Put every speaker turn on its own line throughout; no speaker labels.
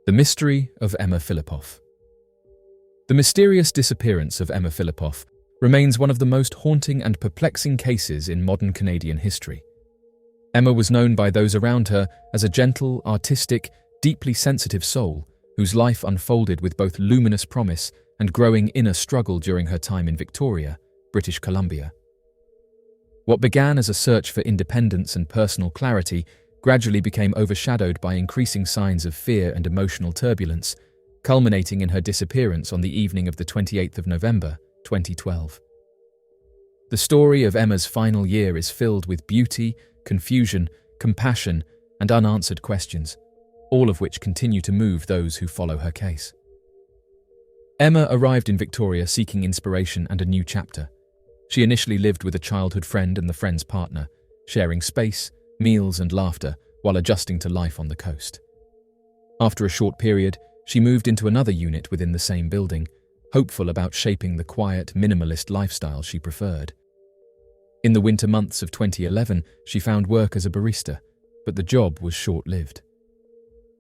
The mystery of Emma Filipov. The mysterious disappearance of Emma Filipov remains one of the most haunting and perplexing cases in modern Canadian history. Emma was known by those around her as a gentle, artistic, deeply sensitive soul whose life unfolded with both luminous promise and growing inner struggle during her time in Victoria, British Columbia. What began as a search for independence and personal clarity gradually became overshadowed by increasing signs of fear and emotional turbulence, culminating in her disappearance on the evening of the 28th of November, 2012. The story of Emma's final year is filled with beauty, confusion, compassion, and unanswered questions, all of which continue to move those who follow her case. Emma arrived in Victoria seeking inspiration and a new chapter. She initially lived with a childhood friend and the friend's partner, sharing space, meals, and laughter while adjusting to life on the coast. After a short period, she moved into another unit within the same building, hopeful about shaping the quiet, minimalist lifestyle she preferred. In the winter months of 2011, she found work as a barista, but the job was short-lived.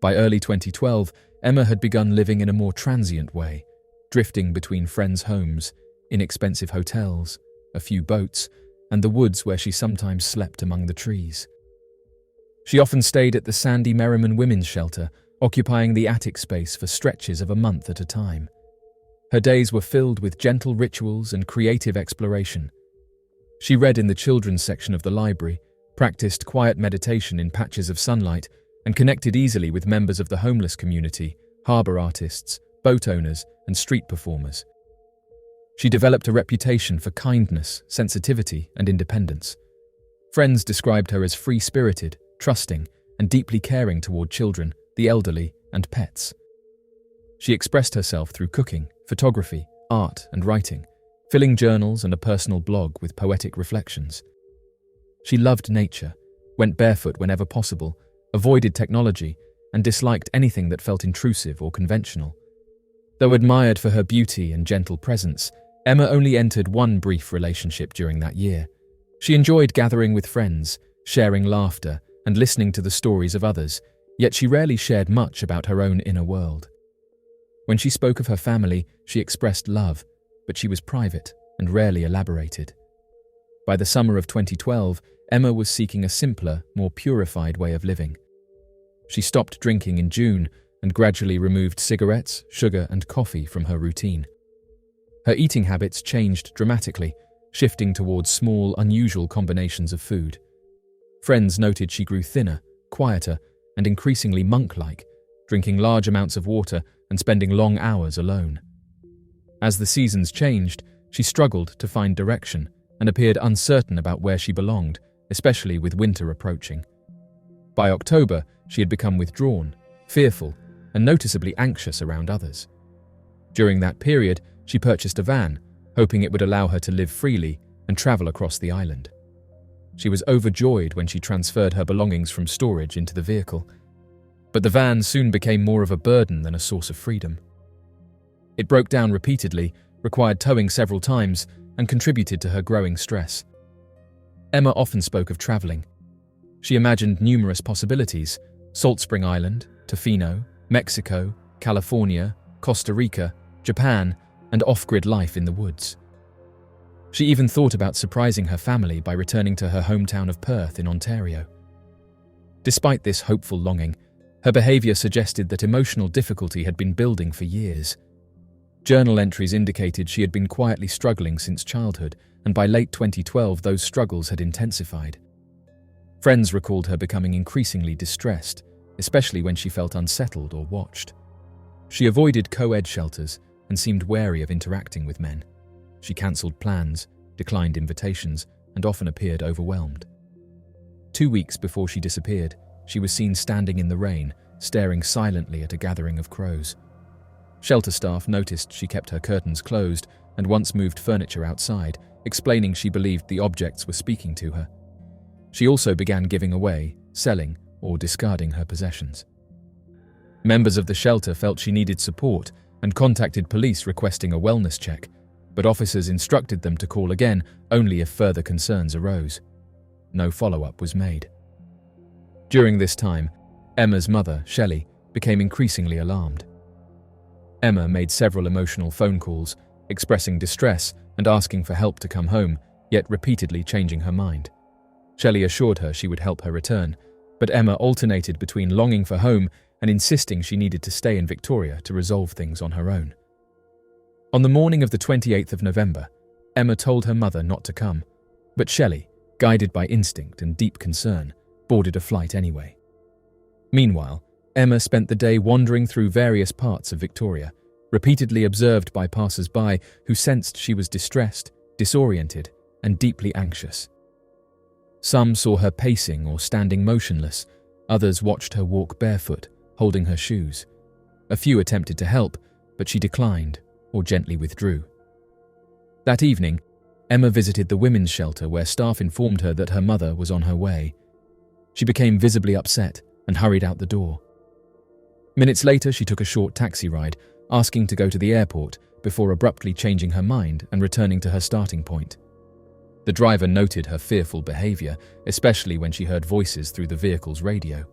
By early 2012, Emma had begun living in a more transient way, drifting between friends' homes, inexpensive hotels, a few boats, and the woods where she sometimes slept among the trees. She often stayed at the Sandy Merriman Women's Shelter, occupying the attic space for stretches of a month at a time. Her days were filled with gentle rituals and creative exploration. She read in the children's section of the library, practiced quiet meditation in patches of sunlight, and connected easily with members of the homeless community, harbour artists, boat owners, and street performers. She developed a reputation for kindness, sensitivity, and independence. Friends described her as free-spirited, trusting, and deeply caring toward children, the elderly, and pets. She expressed herself through cooking, photography, art, and writing, filling journals and a personal blog with poetic reflections. She loved nature, went barefoot whenever possible, avoided technology, and disliked anything that felt intrusive or conventional. Though admired for her beauty and gentle presence, Emma only entered one brief relationship during that year. She enjoyed gathering with friends, sharing laughter, and listening to the stories of others, yet she rarely shared much about her own inner world. When she spoke of her family, she expressed love, but she was private and rarely elaborated. By the summer of 2012, Emma was seeking a simpler, more purified way of living. She stopped drinking in June and gradually removed cigarettes, sugar, and coffee from her routine. Her eating habits changed dramatically, shifting towards small, unusual combinations of food. Friends noted she grew thinner, quieter, and increasingly monk-like, drinking large amounts of water and spending long hours alone. As the seasons changed, she struggled to find direction and appeared uncertain about where she belonged, especially with winter approaching. By October, she had become withdrawn, fearful, and noticeably anxious around others. During that period, she purchased a van, hoping it would allow her to live freely and travel across the island. She was overjoyed when she transferred her belongings from storage into the vehicle, but the van soon became more of a burden than a source of freedom. It broke down repeatedly, required towing several times, and contributed to her growing stress. Emma often spoke of traveling. She imagined numerous possibilities: Salt Spring Island, Tofino, Mexico, California, Costa Rica, Japan, and off-grid life in the woods. She even thought about surprising her family by returning to her hometown of Perth in Ontario. Despite this hopeful longing, her behaviour suggested that emotional difficulty had been building for years. Journal entries indicated she had been quietly struggling since childhood, and by late 2012 those struggles had intensified. Friends recalled her becoming increasingly distressed, especially when she felt unsettled or watched. She avoided co-ed shelters and seemed wary of interacting with men. She cancelled plans, declined invitations, and often appeared overwhelmed. 2 weeks before she disappeared, she was seen standing in the rain, staring silently at a gathering of crows. Shelter staff noticed she kept her curtains closed and once moved furniture outside, explaining she believed the objects were speaking to her. She also began giving away, selling, or discarding her possessions. Members of the shelter felt she needed support and contacted police requesting a wellness check, but officers instructed them to call again only if further concerns arose. No follow-up was made. During this time, Emma's mother, Shelley, became increasingly alarmed. Emma made several emotional phone calls, expressing distress and asking for help to come home, yet repeatedly changing her mind. Shelley assured her she would help her return, but Emma alternated between longing for home and insisting she needed to stay in Victoria to resolve things on her own. On the morning of the 28th of November, Emma told her mother not to come, but Shelley, guided by instinct and deep concern, boarded a flight anyway. Meanwhile, Emma spent the day wandering through various parts of Victoria, repeatedly observed by passers-by who sensed she was distressed, disoriented, and deeply anxious. Some saw her pacing or standing motionless, others watched her walk barefoot, holding her shoes. A few attempted to help, but she declined or gently withdrew. That evening, Emma visited the women's shelter where staff informed her that her mother was on her way. She became visibly upset and hurried out the door. Minutes later, she took a short taxi ride, asking to go to the airport before abruptly changing her mind and returning to her starting point. The driver noted her fearful behavior, especially when she heard voices through the vehicle's radio.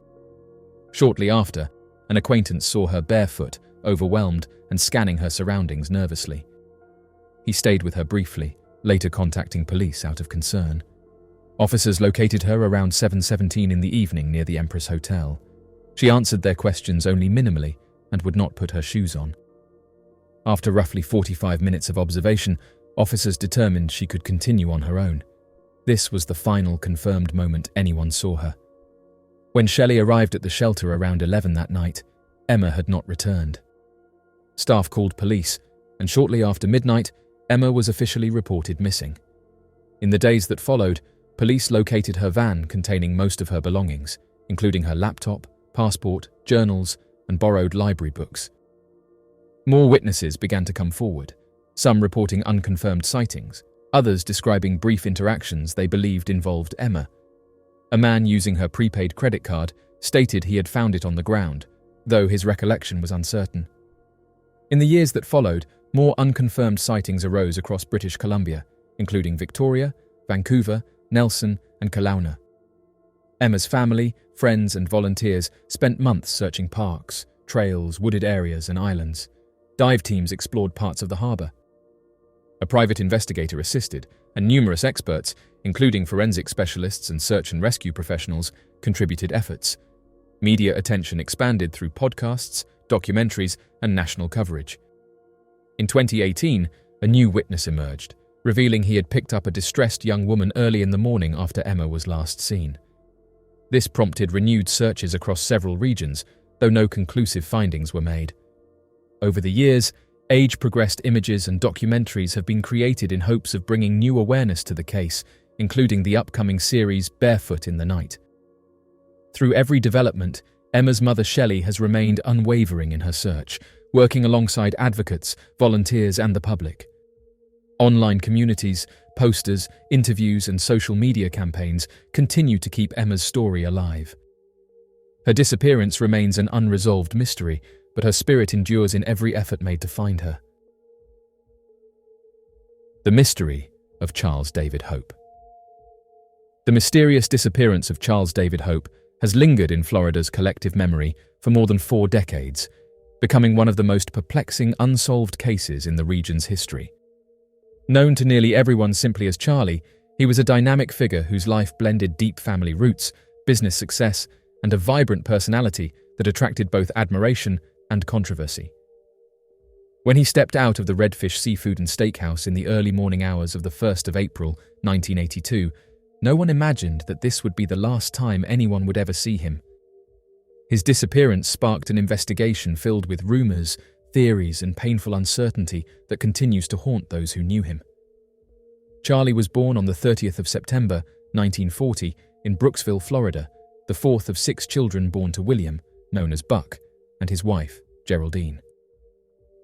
Shortly after, an acquaintance saw her barefoot, overwhelmed, and scanning her surroundings nervously. He stayed with her briefly, later contacting police out of concern. Officers located her around 7:17 in the evening near the Empress Hotel. She answered their questions only minimally and would not put her shoes on. After roughly 45 minutes of observation, officers determined she could continue on her own. This was the final confirmed moment anyone saw her. When Shelley arrived at the shelter around 11 that night, Emma had not returned. Staff called police, and shortly after midnight, Emma was officially reported missing. In the days that followed, police located her van containing most of her belongings, including her laptop, passport, journals, and borrowed library books. More witnesses began to come forward, some reporting unconfirmed sightings, others describing brief interactions they believed involved Emma. A man using her prepaid credit card stated he had found it on the ground, though his recollection was uncertain. In the years that followed, more unconfirmed sightings arose across British Columbia, including Victoria, Vancouver, Nelson, and Kelowna. Emma's family, friends, and volunteers spent months searching parks, trails, wooded areas, and islands. Dive teams explored parts of the harbour. A private investigator assisted, and numerous experts, including forensic specialists and search and rescue professionals, contributed efforts. Media attention expanded through podcasts, documentaries, and national coverage. In 2018, a new witness emerged, revealing he had picked up a distressed young woman early in the morning after Emma was last seen. This prompted renewed searches across several regions, though no conclusive findings were made. Over the years, age-progressed images and documentaries have been created in hopes of bringing new awareness to the case, including the upcoming series Barefoot in the Night. Through every development, Emma's mother Shelley has remained unwavering in her search, working alongside advocates, volunteers, and the public. Online communities, posters, interviews, and social media campaigns continue to keep Emma's story alive. Her disappearance remains an unresolved mystery, but her spirit endures in every effort made to find her. The mystery of Charles David Hope. The mysterious disappearance of Charles David Hope has lingered in Florida's collective memory for more than 4 decades, becoming one of the most perplexing unsolved cases in the region's history. Known to nearly everyone simply as Charlie, he was a dynamic figure whose life blended deep family roots, business success, and a vibrant personality that attracted both admiration and controversy. When he stepped out of the Redfish Seafood and Steakhouse in the early morning hours of the 1st of April, 1982, no one imagined that this would be the last time anyone would ever see him. His disappearance sparked an investigation filled with rumors, theories, and painful uncertainty that continues to haunt those who knew him. Charlie was born on the 30th of September, 1940, in Brooksville, Florida, the 4th of 6 children born to William, known as Buck, and his wife, Geraldine.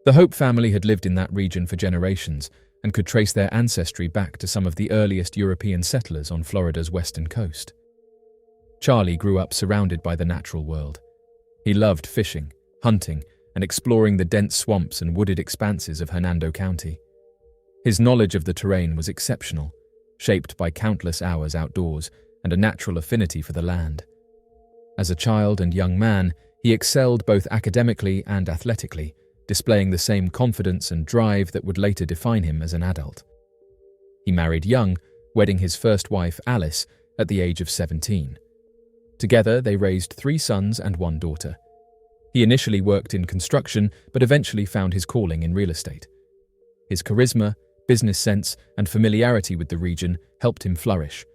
The Hope family had lived in that region for generations and could trace their ancestry back to some of the earliest European settlers on Florida's western coast. Charlie grew up surrounded by the natural world. He loved fishing, hunting, and exploring the dense swamps and wooded expanses of Hernando County. His knowledge of the terrain was exceptional, shaped by countless hours outdoors and a natural affinity for the land. As a child and young man, He excelled both academically and athletically, displaying the same confidence and drive that would later define him as an adult. He married young, wedding his first wife, Alice, at the age of 17. Together, they raised 3 sons and 1 daughter. He initially worked in construction, but eventually found his calling in real estate. His charisma, business sense, and familiarity with the region helped him flourish,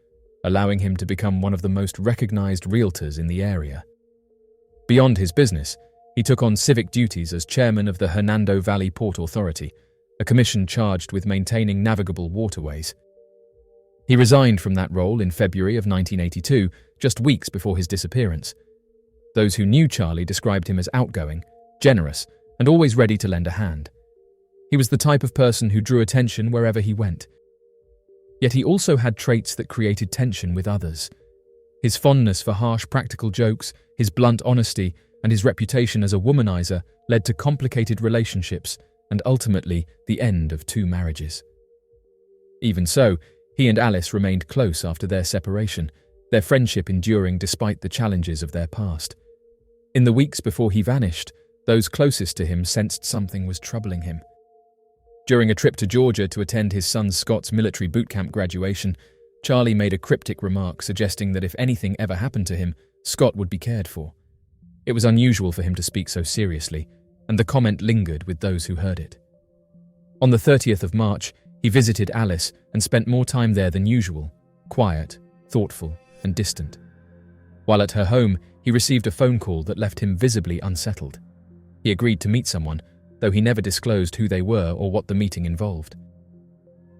allowing him to become one of the most recognized realtors in the area. Beyond his business, he took on civic duties as chairman of the Hernando Valley Port Authority, a commission charged with maintaining navigable waterways. He resigned from that role in February of 1982, just weeks before his disappearance. Those who knew Charlie described him as outgoing, generous, and always ready to lend a hand. He was the type of person who drew attention wherever he went. Yet he also had traits that created tension with others. His fondness for harsh practical jokes, his blunt honesty, and his reputation as a womanizer led to complicated relationships and ultimately the end of 2 marriages. Even so, he and Alice remained close after their separation, their friendship enduring despite the challenges of their past. In the weeks before he vanished, those closest to him sensed something was troubling him. During a trip to Georgia to attend his son Scott's military boot camp graduation, Charlie made a cryptic remark suggesting that if anything ever happened to him, Scott would be cared for. It was unusual for him to speak so seriously, and the comment lingered with those who heard it. On the 30th of March, he visited Alice and spent more time there than usual, quiet, thoughtful, and distant. While at her home, he received a phone call that left him visibly unsettled. He agreed to meet someone, though he never disclosed who they were or what the meeting involved.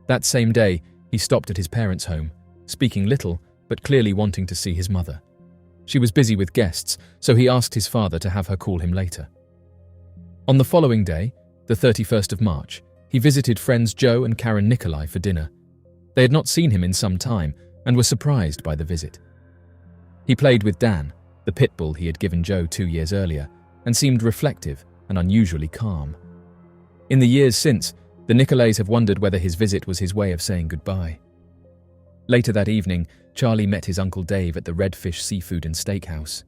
That same day, he stopped at his parents' home, speaking little but clearly wanting to see his mother. She was busy with guests, so he asked his father to have her call him later. On the following day, the 31st of March, he visited friends Joe and Karen Nikolai for dinner. They had not seen him in some time and were surprised by the visit. He played with Dan, the pit bull he had given Joe 2 years earlier, and seemed reflective and unusually calm. In the years since, the Nicolais have wondered whether his visit was his way of saying goodbye. Later that evening, Charlie met his Uncle Dave at the Redfish Seafood and Steakhouse.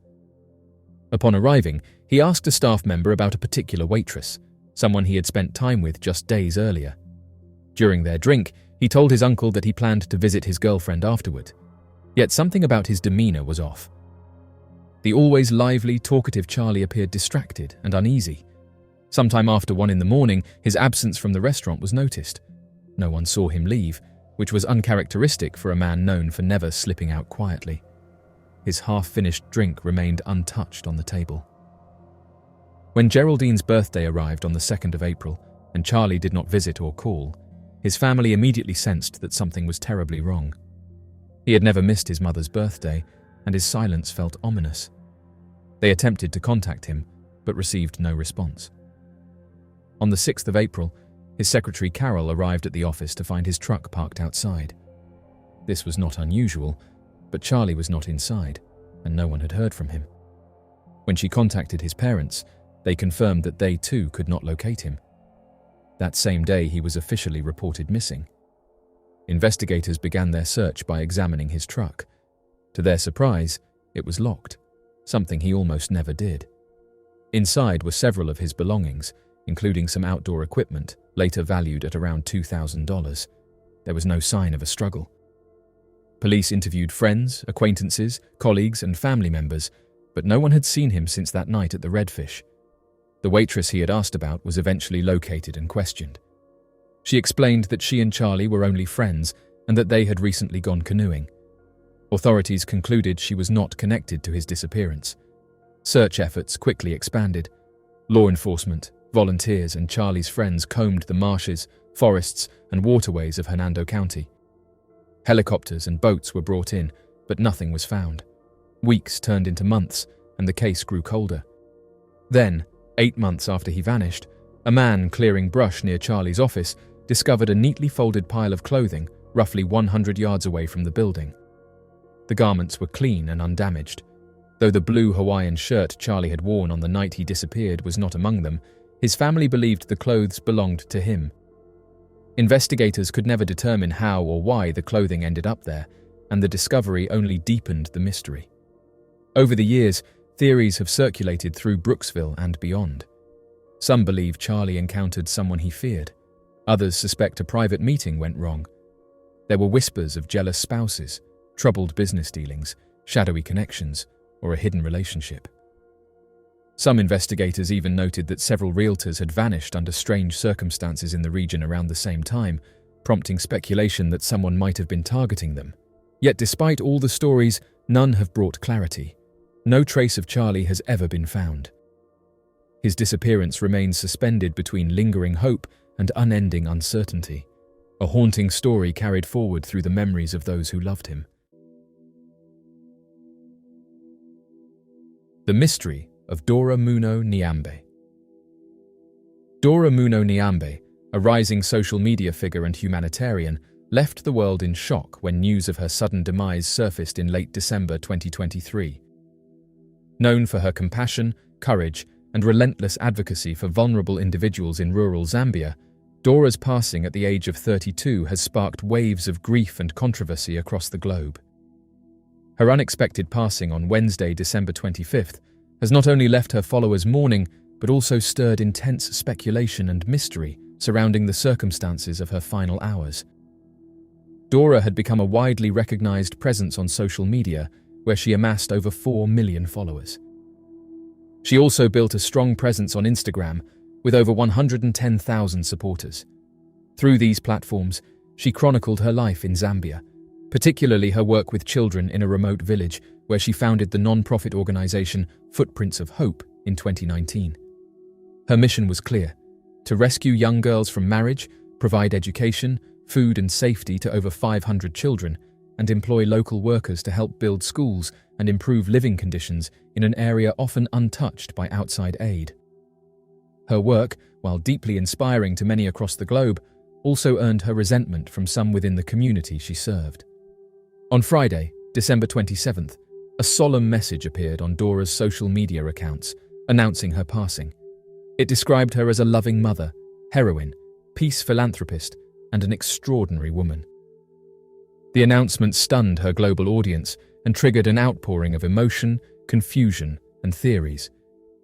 Upon arriving, he asked a staff member about a particular waitress, someone he had spent time with just days earlier. During their drink, he told his uncle that he planned to visit his girlfriend afterward. Yet something about his demeanor was off. The always lively, talkative Charlie appeared distracted and uneasy. Sometime after 1 a.m, his absence from the restaurant was noticed. No one saw him leave, which was uncharacteristic for a man known for never slipping out quietly. His half-finished drink remained untouched on the table. When Geraldine's birthday arrived on the 2nd of April, and Charlie did not visit or call, his family immediately sensed that something was terribly wrong. He had never missed his mother's birthday, and his silence felt ominous. They attempted to contact him, but received no response. On the 6th of April, his secretary Carol arrived at the office to find his truck parked outside. This was not unusual, but Charlie was not inside, and no one had heard from him. When she contacted his parents, they confirmed that they too could not locate him. That same day, he was officially reported missing. Investigators began their search by examining his truck. To their surprise, it was locked, something he almost never did. Inside were several of his belongings, including some outdoor equipment, later valued at around $2,000. There was no sign of a struggle. Police interviewed friends, acquaintances, colleagues, and family members, but no one had seen him since that night at the Redfish. The waitress he had asked about was eventually located and questioned. She explained that she and Charlie were only friends and that they had recently gone canoeing. Authorities concluded she was not connected to his disappearance. Search efforts quickly expanded. Law enforcement, volunteers, and Charlie's friends combed the marshes, forests, and waterways of Hernando County. Helicopters and boats were brought in, but nothing was found. Weeks turned into months, and the case grew colder. Then, 8 months after he vanished, a man clearing brush near Charlie's office discovered a neatly folded pile of clothing roughly 100 yards away from the building. The garments were clean and undamaged. Though the blue Hawaiian shirt Charlie had worn on the night he disappeared was not among them, his family believed the clothes belonged to him. Investigators could never determine how or why the clothing ended up there, and the discovery only deepened the mystery. Over the years, Theories have circulated through Brooksville and beyond. Some believe Charlie encountered someone he feared. Others suspect a private meeting went wrong. There were whispers of jealous spouses, troubled business dealings, shadowy connections, or a hidden relationship. Some investigators even noted that several realtors had vanished under strange circumstances in the region around the same time, prompting speculation that someone might have been targeting them. Yet despite all the stories, none have brought clarity. No trace of Charlie has ever been found. His disappearance remains suspended between lingering hope and unending uncertainty, a haunting story carried forward through the memories of those who loved him. The mystery of Dora Muno Nyambe. Dora Muno Nyambe, a rising social media figure and humanitarian, left the world in shock when news of her sudden demise surfaced in late December 2023. Known for her compassion, courage, and relentless advocacy for vulnerable individuals in rural Zambia, Dora's passing at the age of 32 has sparked waves of grief and controversy across the globe. Her unexpected passing on Wednesday, December 25th, has not only left her followers mourning, but also stirred intense speculation and mystery surrounding the circumstances of her final hours. Dora had become a widely recognized presence on social media, where she amassed over 4 million followers. She also built a strong presence on Instagram, with over 110,000 supporters. Through these platforms, she chronicled her life in Zambia, particularly her work with children in a remote village where she founded the non-profit organization Footprints of Hope in 2019. Her mission was clear: to rescue young girls from marriage, provide education, food and safety to over 500 children, and employ local workers to help build schools and improve living conditions in an area often untouched by outside aid. Her work, while deeply inspiring to many across the globe, also earned her resentment from some within the community she served. On Friday, December 27th, a solemn message appeared on Dora's social media accounts, announcing her passing. It described her as a loving mother, heroine, peace philanthropist, and an extraordinary woman. The announcement stunned her global audience and triggered an outpouring of emotion, confusion, and theories.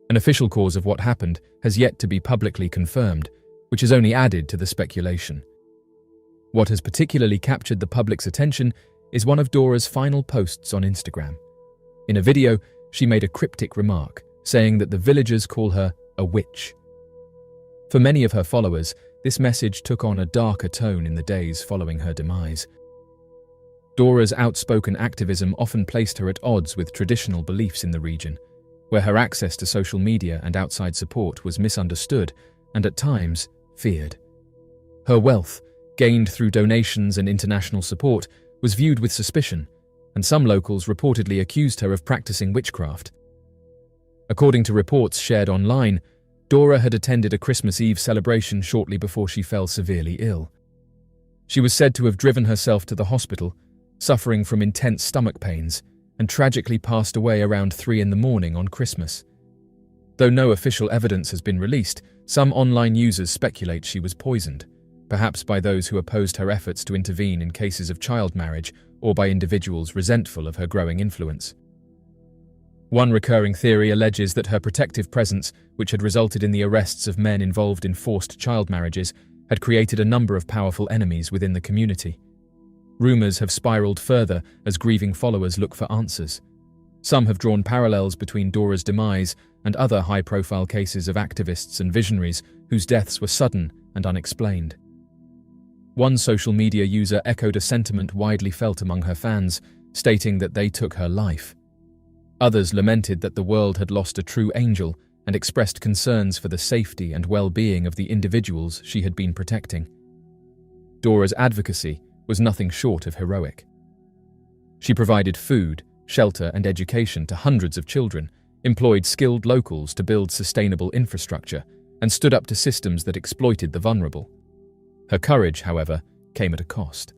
An official cause of what happened has yet to be publicly confirmed, which has only added to the speculation. What has particularly captured the public's attention is one of Dora's final posts on Instagram. In a video, she made a cryptic remark, saying that the villagers call her a witch. For many of her followers, this message took on a darker tone in the days following her demise. Dora's outspoken activism often placed her at odds with traditional beliefs in the region, where her access to social media and outside support was misunderstood and at times feared. Her wealth, gained through donations and international support, was viewed with suspicion, and some locals reportedly accused her of practicing witchcraft. According to reports shared online, Dora had attended a Christmas Eve celebration shortly before she fell severely ill. She was said to have driven herself to the hospital, suffering from intense stomach pains, and tragically passed away around 3 a.m. on Christmas. Though no official evidence has been released, some online users speculate she was poisoned, perhaps by those who opposed her efforts to intervene in cases of child marriage or by individuals resentful of her growing influence. One recurring theory alleges that her protective presence, which had resulted in the arrests of men involved in forced child marriages, had created a number of powerful enemies within the community. Rumors have spiraled further as grieving followers look for answers. Some have drawn parallels between Dora's demise and other high-profile cases of activists and visionaries whose deaths were sudden and unexplained. One social media user echoed a sentiment widely felt among her fans, stating that they took her life. Others lamented that the world had lost a true angel and expressed concerns for the safety and well-being of the individuals she had been protecting. Dora's advocacy was nothing short of heroic. She provided food, shelter, and education to hundreds of children, employed skilled locals to build sustainable infrastructure, and stood up to systems that exploited the vulnerable. Her courage, however, came at a cost.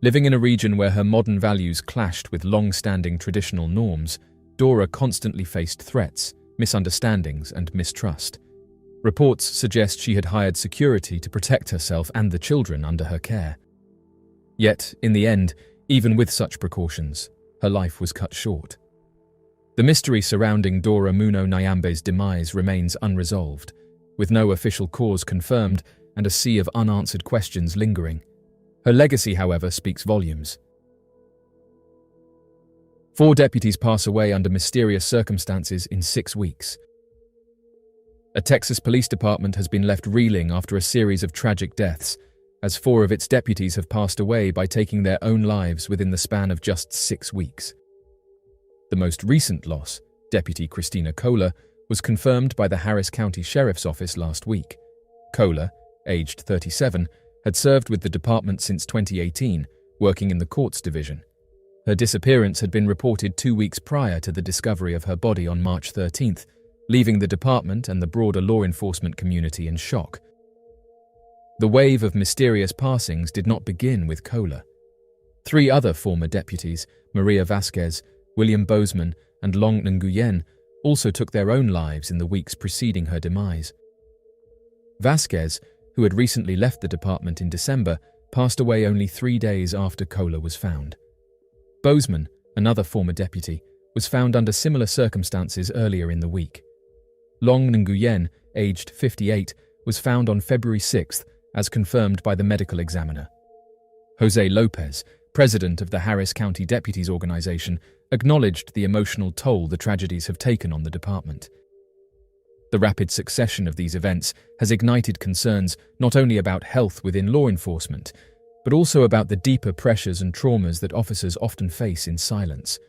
Living in a region where her modern values clashed with long-standing traditional norms, Dora constantly faced threats, misunderstandings, and mistrust. Reports suggest she had hired security to protect herself and the children under her care. Yet, in the end, even with such precautions, her life was cut short. The mystery surrounding Dora Muno Nyambe's demise remains unresolved, with no official cause confirmed and a sea of unanswered questions lingering. Her legacy, however, speaks volumes. 4 deputies pass away under mysterious circumstances in 6 weeks. A Texas police department has been left reeling after a series of tragic deaths, as 4 of its deputies have passed away by taking their own lives within the span of just 6 weeks. The most recent loss, Deputy Christina Kohler, was confirmed by the Harris County Sheriff's Office last week. Kohler, aged 37, had served with the department since 2018, working in the courts division. Her disappearance had been reported 2 weeks prior to the discovery of her body on March 13th, leaving the department and the broader law enforcement community in shock. The wave of mysterious passings did not begin with Kohler. 3 other former deputies, Maria Vasquez, William Bozeman, and Long Nguyen, also took their own lives in the weeks preceding her demise. Vasquez, who had recently left the department in December, passed away only 3 days after Kohler was found. Bozeman, another former deputy, was found under similar circumstances earlier in the week. Long Nguyen, aged 58, was found on February 6th, as confirmed by the medical examiner. Jose Lopez, president of the Harris County Deputies Organization, acknowledged the emotional toll the tragedies have taken on the department. The rapid succession of these events has ignited concerns not only about health within law enforcement, but also about the deeper pressures and traumas that officers often face in silence.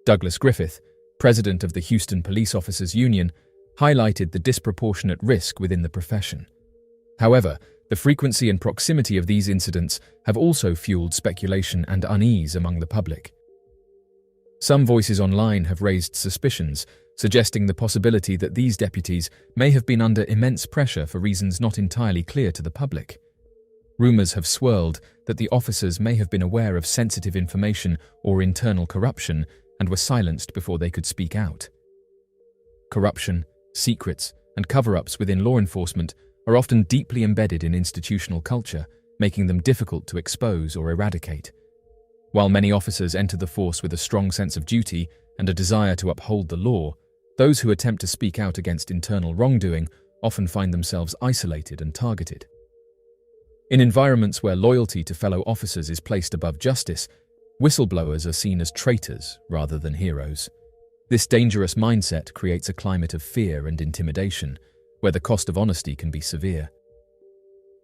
Douglas Griffith, president of the Houston Police Officers Union, highlighted the disproportionate risk within the profession. However, the frequency and proximity of these incidents have also fueled speculation and unease among the public. Some voices online have raised suspicions, suggesting the possibility that these deputies may have been under immense pressure for reasons not entirely clear to the public. Rumors have swirled that the officers may have been aware of sensitive information or internal corruption and were silenced before they could speak out. Corruption, secrets, and cover-ups within law enforcement are often deeply embedded in institutional culture, making them difficult to expose or eradicate. While many officers enter the force with a strong sense of duty and a desire to uphold the law, those who attempt to speak out against internal wrongdoing often find themselves isolated and targeted. In environments where loyalty to fellow officers is placed above justice, whistleblowers are seen as traitors rather than heroes. This dangerous mindset creates a climate of fear and intimidation, where the cost of honesty can be severe.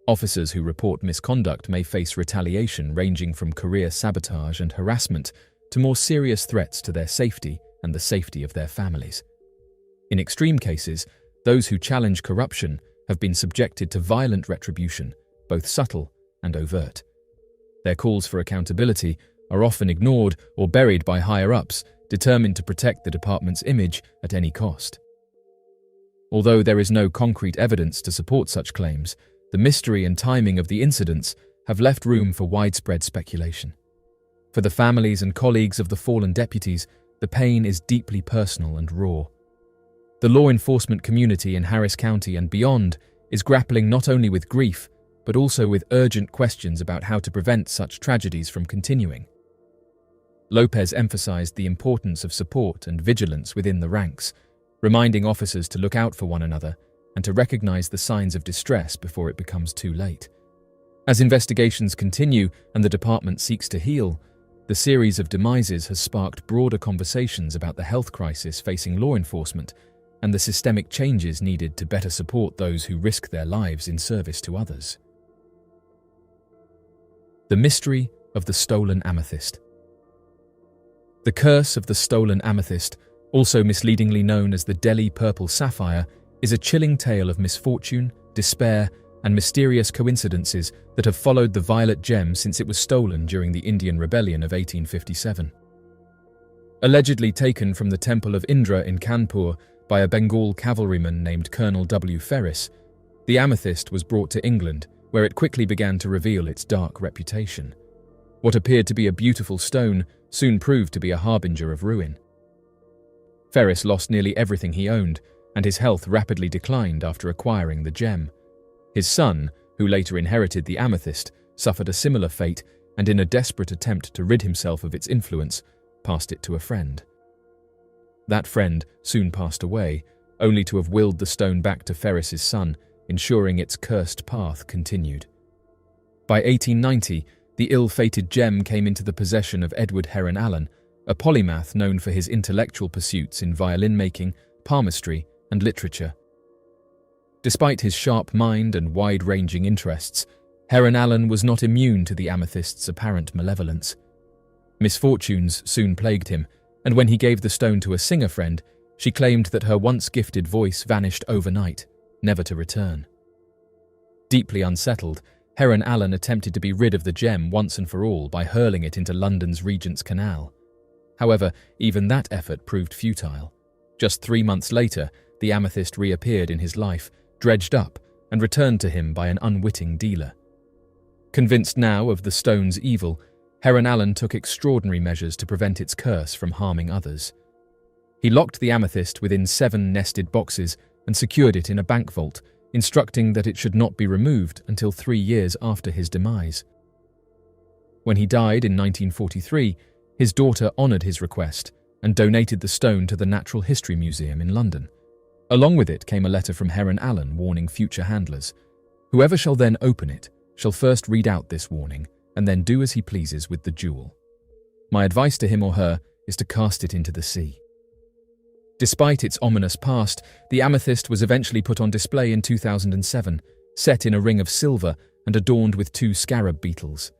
Officers who report misconduct may face retaliation ranging from career sabotage and harassment to more serious threats to their safety and the safety of their families. In extreme cases, those who challenge corruption have been subjected to violent retribution, both subtle and overt. Their calls for accountability are often ignored or buried by higher-ups, determined to protect the department's image at any cost. Although there is no concrete evidence to support such claims, the mystery and timing of the incidents have left room for widespread speculation. For the families and colleagues of the fallen deputies, the pain is deeply personal and raw. The law enforcement community in Harris County and beyond is grappling not only with grief, but also with urgent questions about how to prevent such tragedies from continuing. Lopez emphasized the importance of support and vigilance within the ranks, reminding officers to look out for one another and to recognize the signs of distress before it becomes too late. As investigations continue and the department seeks to heal, the series of demises has sparked broader conversations about the health crisis facing law enforcement and the systemic changes needed to better support those who risk their lives in service to others. The mystery of the stolen amethyst. The curse of the stolen amethyst, also misleadingly known as the Delhi purple sapphire, is a chilling tale of misfortune, despair, and mysterious coincidences that have followed the violet gem since it was stolen during the Indian Rebellion of 1857. Allegedly taken from the Temple of Indra in Kanpur by a Bengal cavalryman named Colonel W. Ferris, the amethyst was brought to England, where it quickly began to reveal its dark reputation. What appeared to be a beautiful stone soon proved to be a harbinger of ruin. Ferris lost nearly everything he owned, and his health rapidly declined after acquiring the gem. His son, who later inherited the amethyst, suffered a similar fate and in a desperate attempt to rid himself of its influence, passed it to a friend. That friend soon passed away, only to have willed the stone back to Ferris's son, ensuring its cursed path continued. By 1890, the ill-fated gem came into the possession of Edward Heron Allen, a polymath known for his intellectual pursuits in violin-making, palmistry, and literature. Despite his sharp mind and wide-ranging interests, Heron Allen was not immune to the amethyst's apparent malevolence. Misfortunes soon plagued him, and when he gave the stone to a singer friend, she claimed that her once gifted voice vanished overnight, never to return. Deeply unsettled, Heron Allen attempted to be rid of the gem once and for all by hurling it into London's Regent's Canal. However, even that effort proved futile. Just 3 months later, the amethyst reappeared in his life, dredged up, and returned to him by an unwitting dealer. Convinced now of the stone's evil, Heron Allen took extraordinary measures to prevent its curse from harming others. He locked the amethyst within 7 nested boxes and secured it in a bank vault, instructing that it should not be removed until 3 years after his demise. When he died in 1943, his daughter honoured his request and donated the stone to the Natural History Museum in London. Along with it came a letter from Heron Allen warning future handlers. Whoever shall then open it shall first read out this warning and then do as he pleases with the jewel. My advice to him or her is to cast it into the sea. Despite its ominous past, the amethyst was eventually put on display in 2007, set in a ring of silver and adorned with 2 scarab beetles.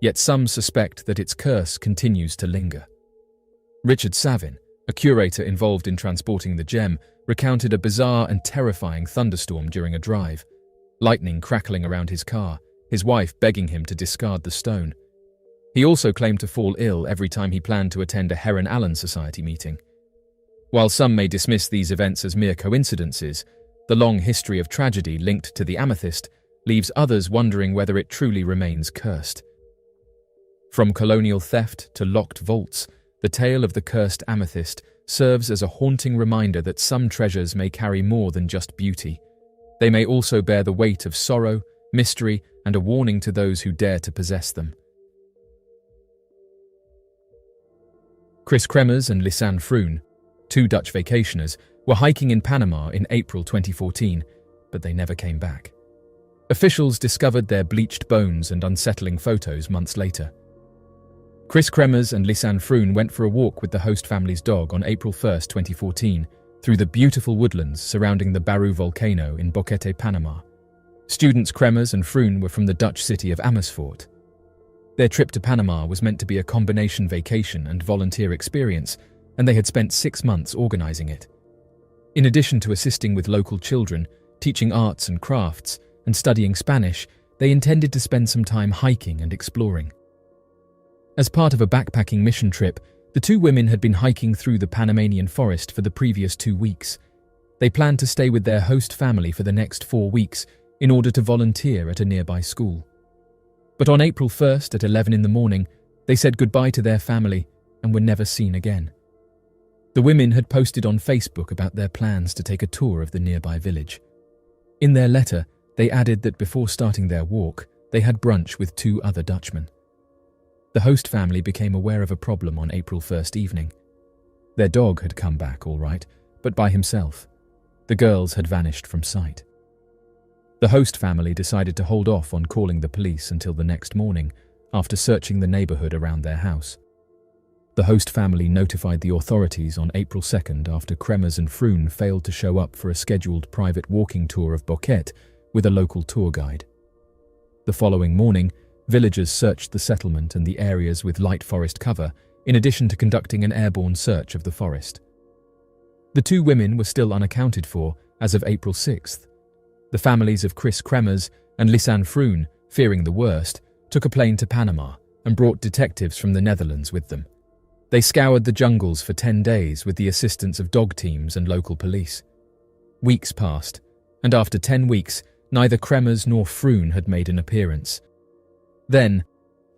Yet some suspect that its curse continues to linger. Richard Savin, a curator involved in transporting the gem, recounted a bizarre and terrifying thunderstorm during a drive, lightning crackling around his car, his wife begging him to discard the stone. He also claimed to fall ill every time he planned to attend a Heron Allen Society meeting. While some may dismiss these events as mere coincidences, the long history of tragedy linked to the amethyst leaves others wondering whether it truly remains cursed. From colonial theft to locked vaults, the tale of the cursed amethyst serves as a haunting reminder that some treasures may carry more than just beauty. They may also bear the weight of sorrow, mystery, and a warning to those who dare to possess them. Chris Kremers and Lisanne Froon, 2 Dutch vacationers, were hiking in Panama in April 2014, but they never came back. Officials discovered their bleached bones and unsettling photos months later. Chris Kremers and Lisanne Froon went for a walk with the host family's dog on April 1, 2014, through the beautiful woodlands surrounding the Baru volcano in Boquete, Panama. Students Kremers and Froon were from the Dutch city of Amersfoort. Their trip to Panama was meant to be a combination vacation and volunteer experience, and they had spent 6 months organizing it. In addition to assisting with local children, teaching arts and crafts, and studying Spanish, they intended to spend some time hiking and exploring. As part of a backpacking mission trip, the 2 women had been hiking through the Panamanian forest for the previous 2 weeks. They planned to stay with their host family for the next 4 weeks in order to volunteer at a nearby school. But on April 1st at 11 in the morning, they said goodbye to their family and were never seen again. The women had posted on Facebook about their plans to take a tour of the nearby village. In their letter, they added that before starting their walk, they had brunch with 2 other Dutchmen. The host family became aware of a problem on April 1st evening. Their dog had come back all right, but by himself. The girls had vanished from sight. The host family decided to hold off on calling the police until the next morning, after searching the neighborhood around their house. The host family notified the authorities on April 2nd after Kremers and Froon failed to show up for a scheduled private walking tour of Boquete with a local tour guide. The following morning, villagers searched the settlement and the areas with light forest cover, in addition to conducting an airborne search of the forest. The 2 women were still unaccounted for as of April 6th. The families of Chris Kremers and Lisanne Froon, fearing the worst, took a plane to Panama and brought detectives from the Netherlands with them. They scoured the jungles for 10 days with the assistance of dog teams and local police. Weeks passed, and after 10 weeks, neither Kremers nor Froon had made an appearance. Then,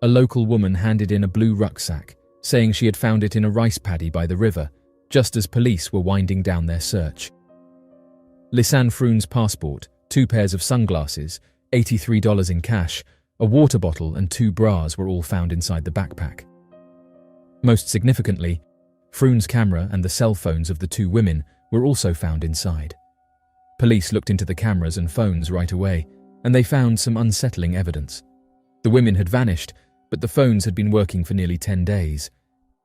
a local woman handed in a blue rucksack, saying she had found it in a rice paddy by the river, just as police were winding down their search. Lisanne Froon's passport, 2 pairs of sunglasses, $83 in cash, a water bottle and 2 bras were all found inside the backpack. Most significantly, Froon's camera and the cell phones of the two women were also found inside. Police looked into the cameras and phones right away, and they found some unsettling evidence. The women had vanished, but the phones had been working for nearly 10 days.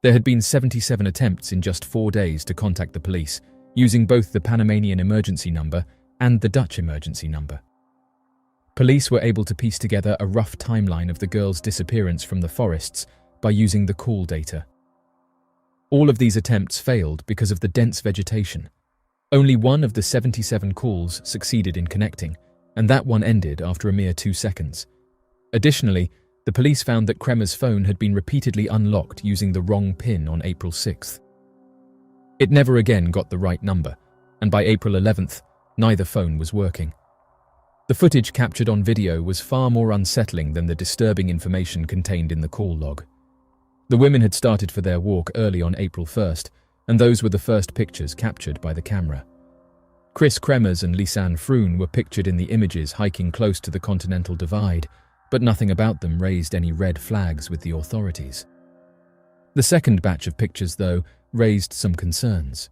There had been 77 attempts in just 4 days to contact the police, using both the Panamanian emergency number and the Dutch emergency number. Police were able to piece together a rough timeline of the girls' disappearance from the forests by using the call data. All of these attempts failed because of the dense vegetation. Only one of the 77 calls succeeded in connecting, and that one ended after a mere 2 seconds. Additionally, the police found that Kremer's phone had been repeatedly unlocked using the wrong PIN on April 6th. It never again got the right number, and by April 11th, neither phone was working. The footage captured on video was far more unsettling than the disturbing information contained in the call log. The women had started for their walk early on April 1st, and those were the first pictures captured by the camera. Chris Kremers and Lisanne Froon were pictured in the images hiking close to the Continental Divide, but nothing about them raised any red flags with the authorities. The second batch of pictures, though, raised some concerns.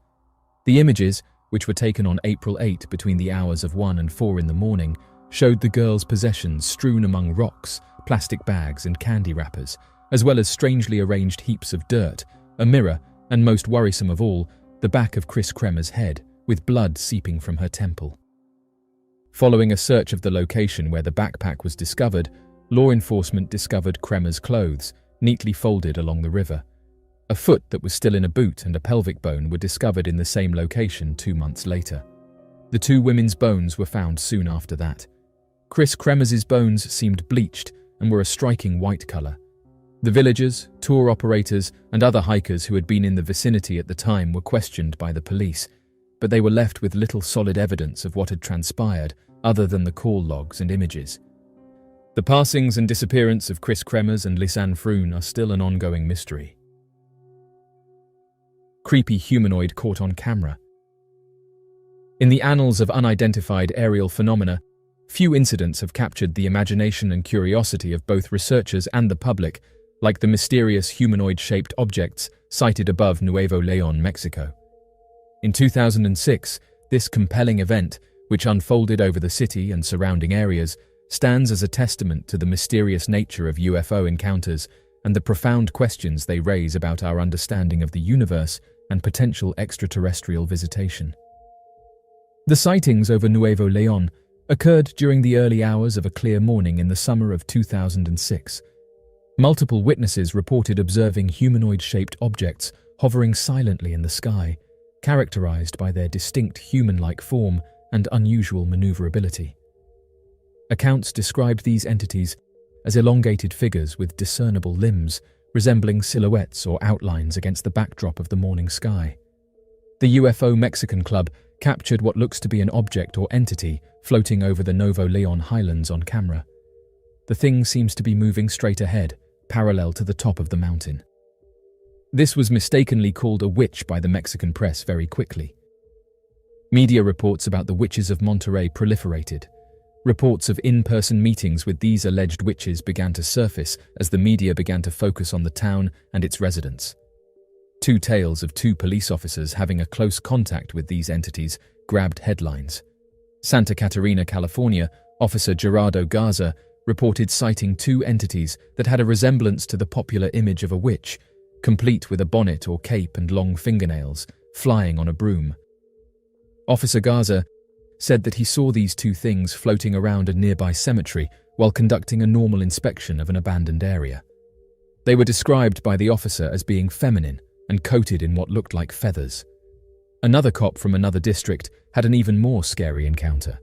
The images, which were taken on April 8 between the hours of 1 and 4 in the morning, showed the girls' possessions strewn among rocks, plastic bags and candy wrappers, as well as strangely arranged heaps of dirt, a mirror, and most worrisome of all, the back of Chris Kremer's head, with blood seeping from her temple. Following a search of the location where the backpack was discovered, law enforcement discovered Kremer's clothes, neatly folded along the river. A foot that was still in a boot and a pelvic bone were discovered in the same location 2 months later. The two women's bones were found soon after that. Chris Kremer's bones seemed bleached and were a striking white color. The villagers, tour operators, and other hikers who had been in the vicinity at the time were questioned by the police, but they were left with little solid evidence of what had transpired other than the call logs and images. The passings and disappearance of Chris Kremers and Lisanne Froon are still an ongoing mystery. Creepy humanoid caught on camera. In the annals of unidentified aerial phenomena, few incidents have captured the imagination and curiosity of both researchers and the public, like the mysterious humanoid-shaped objects sighted above Nuevo León, Mexico. In 2006, this compelling event, which unfolded over the city and surrounding areas, stands as a testament to the mysterious nature of UFO encounters and the profound questions they raise about our understanding of the universe and potential extraterrestrial visitation. The sightings over Nuevo León occurred during the early hours of a clear morning in the summer of 2006. Multiple witnesses reported observing humanoid-shaped objects hovering silently in the sky, characterized by their distinct human-like form and unusual maneuverability. Accounts described these entities as elongated figures with discernible limbs, resembling silhouettes or outlines against the backdrop of the morning sky. The UFO Mexican Club captured what looks to be an object or entity floating over the Nuevo León highlands on camera. The thing seems to be moving straight ahead, parallel to the top of the mountain. This was mistakenly called a witch by the Mexican press very quickly. Media reports about the witches of Monterrey proliferated. Reports of in-person meetings with these alleged witches began to surface as the media began to focus on the town and its residents. Two tales of two police officers having a close contact with these entities grabbed headlines. Santa Catarina, California, Officer Gerardo Garza reported sighting two entities that had a resemblance to the popular image of a witch, complete with a bonnet or cape and long fingernails, flying on a broom. Officer Garza said that he saw these two things floating around a nearby cemetery while conducting a normal inspection of an abandoned area. They were described by the officer as being feminine and coated in what looked like feathers. Another cop from another district had an even more scary encounter.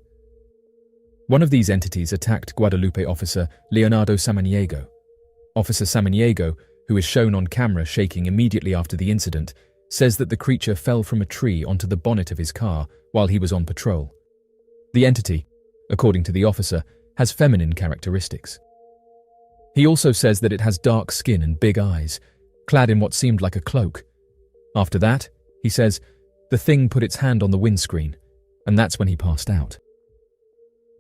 One of these entities attacked Guadalupe officer Leonardo Samaniego. Officer Samaniego, who is shown on camera shaking immediately after the incident, says that the creature fell from a tree onto the bonnet of his car while he was on patrol. The entity, according to the officer, has feminine characteristics. He also says that it has dark skin and big eyes, clad in what seemed like a cloak. After that, he says, the thing put its hand on the windscreen, and that's when he passed out.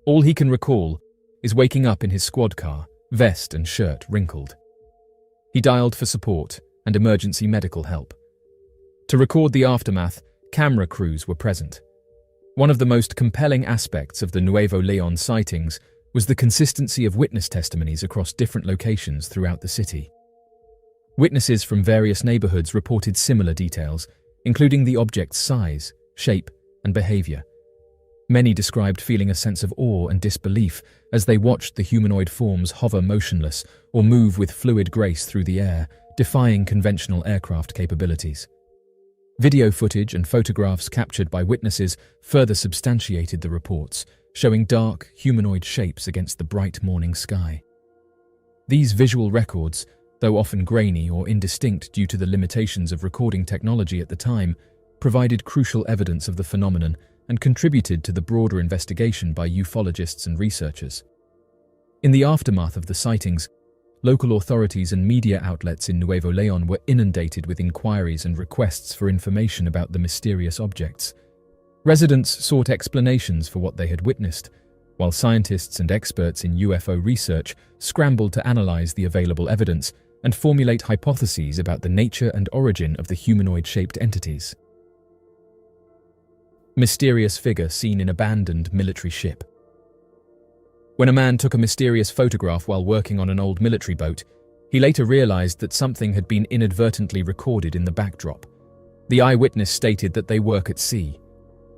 All he can recall is waking up in his squad car, vest and shirt wrinkled. He dialed for support and emergency medical help. To record the aftermath, camera crews were present. One of the most compelling aspects of the Nuevo León sightings was the consistency of witness testimonies across different locations throughout the city. Witnesses from various neighborhoods reported similar details, including the object's size, shape, and behavior. Many described feeling a sense of awe and disbelief as they watched the humanoid forms hover motionless or move with fluid grace through the air, defying conventional aircraft capabilities. Video footage and photographs captured by witnesses further substantiated the reports, showing dark, humanoid shapes against the bright morning sky. These visual records, though often grainy or indistinct due to the limitations of recording technology at the time, provided crucial evidence of the phenomenon and contributed to the broader investigation by ufologists and researchers. In the aftermath of the sightings, local authorities and media outlets in Nuevo León were inundated with inquiries and requests for information about the mysterious objects. Residents sought explanations for what they had witnessed, while scientists and experts in UFO research scrambled to analyze the available evidence and formulate hypotheses about the nature and origin of the humanoid-shaped entities. Mysterious figure seen in abandoned military ship. When a man took a mysterious photograph while working on an old military boat, he later realized that something had been inadvertently recorded in the backdrop. The eyewitness stated that they work at sea.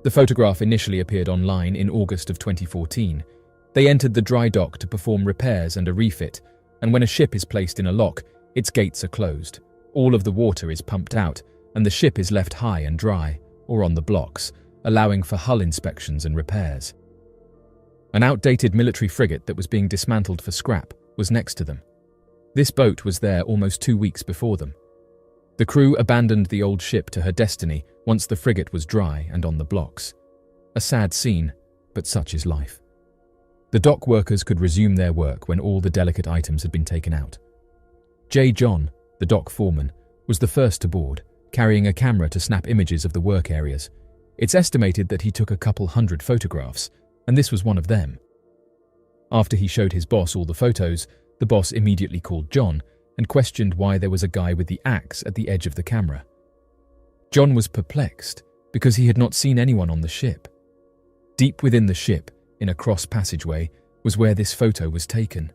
The photograph initially appeared online in August of 2014. They entered the dry dock to perform repairs and a refit, and when a ship is placed in a lock, its gates are closed. All of the water is pumped out, and the ship is left high and dry, or on the blocks, allowing for hull inspections and repairs. An outdated military frigate that was being dismantled for scrap was next to them. This boat was there almost 2 weeks before them. The crew abandoned the old ship to her destiny once the frigate was dry and on the blocks. A sad scene, but such is life. The dock workers could resume their work when all the delicate items had been taken out. J. John, the dock foreman, was the first to board, carrying a camera to snap images of the work areas. It's estimated that he took a couple hundred photographs, and this was one of them. After he showed his boss all the photos, the boss immediately called John and questioned why there was a guy with the axe at the edge of the camera. John was perplexed because he had not seen anyone on the ship. Deep within the ship, in a cross passageway, was where this photo was taken.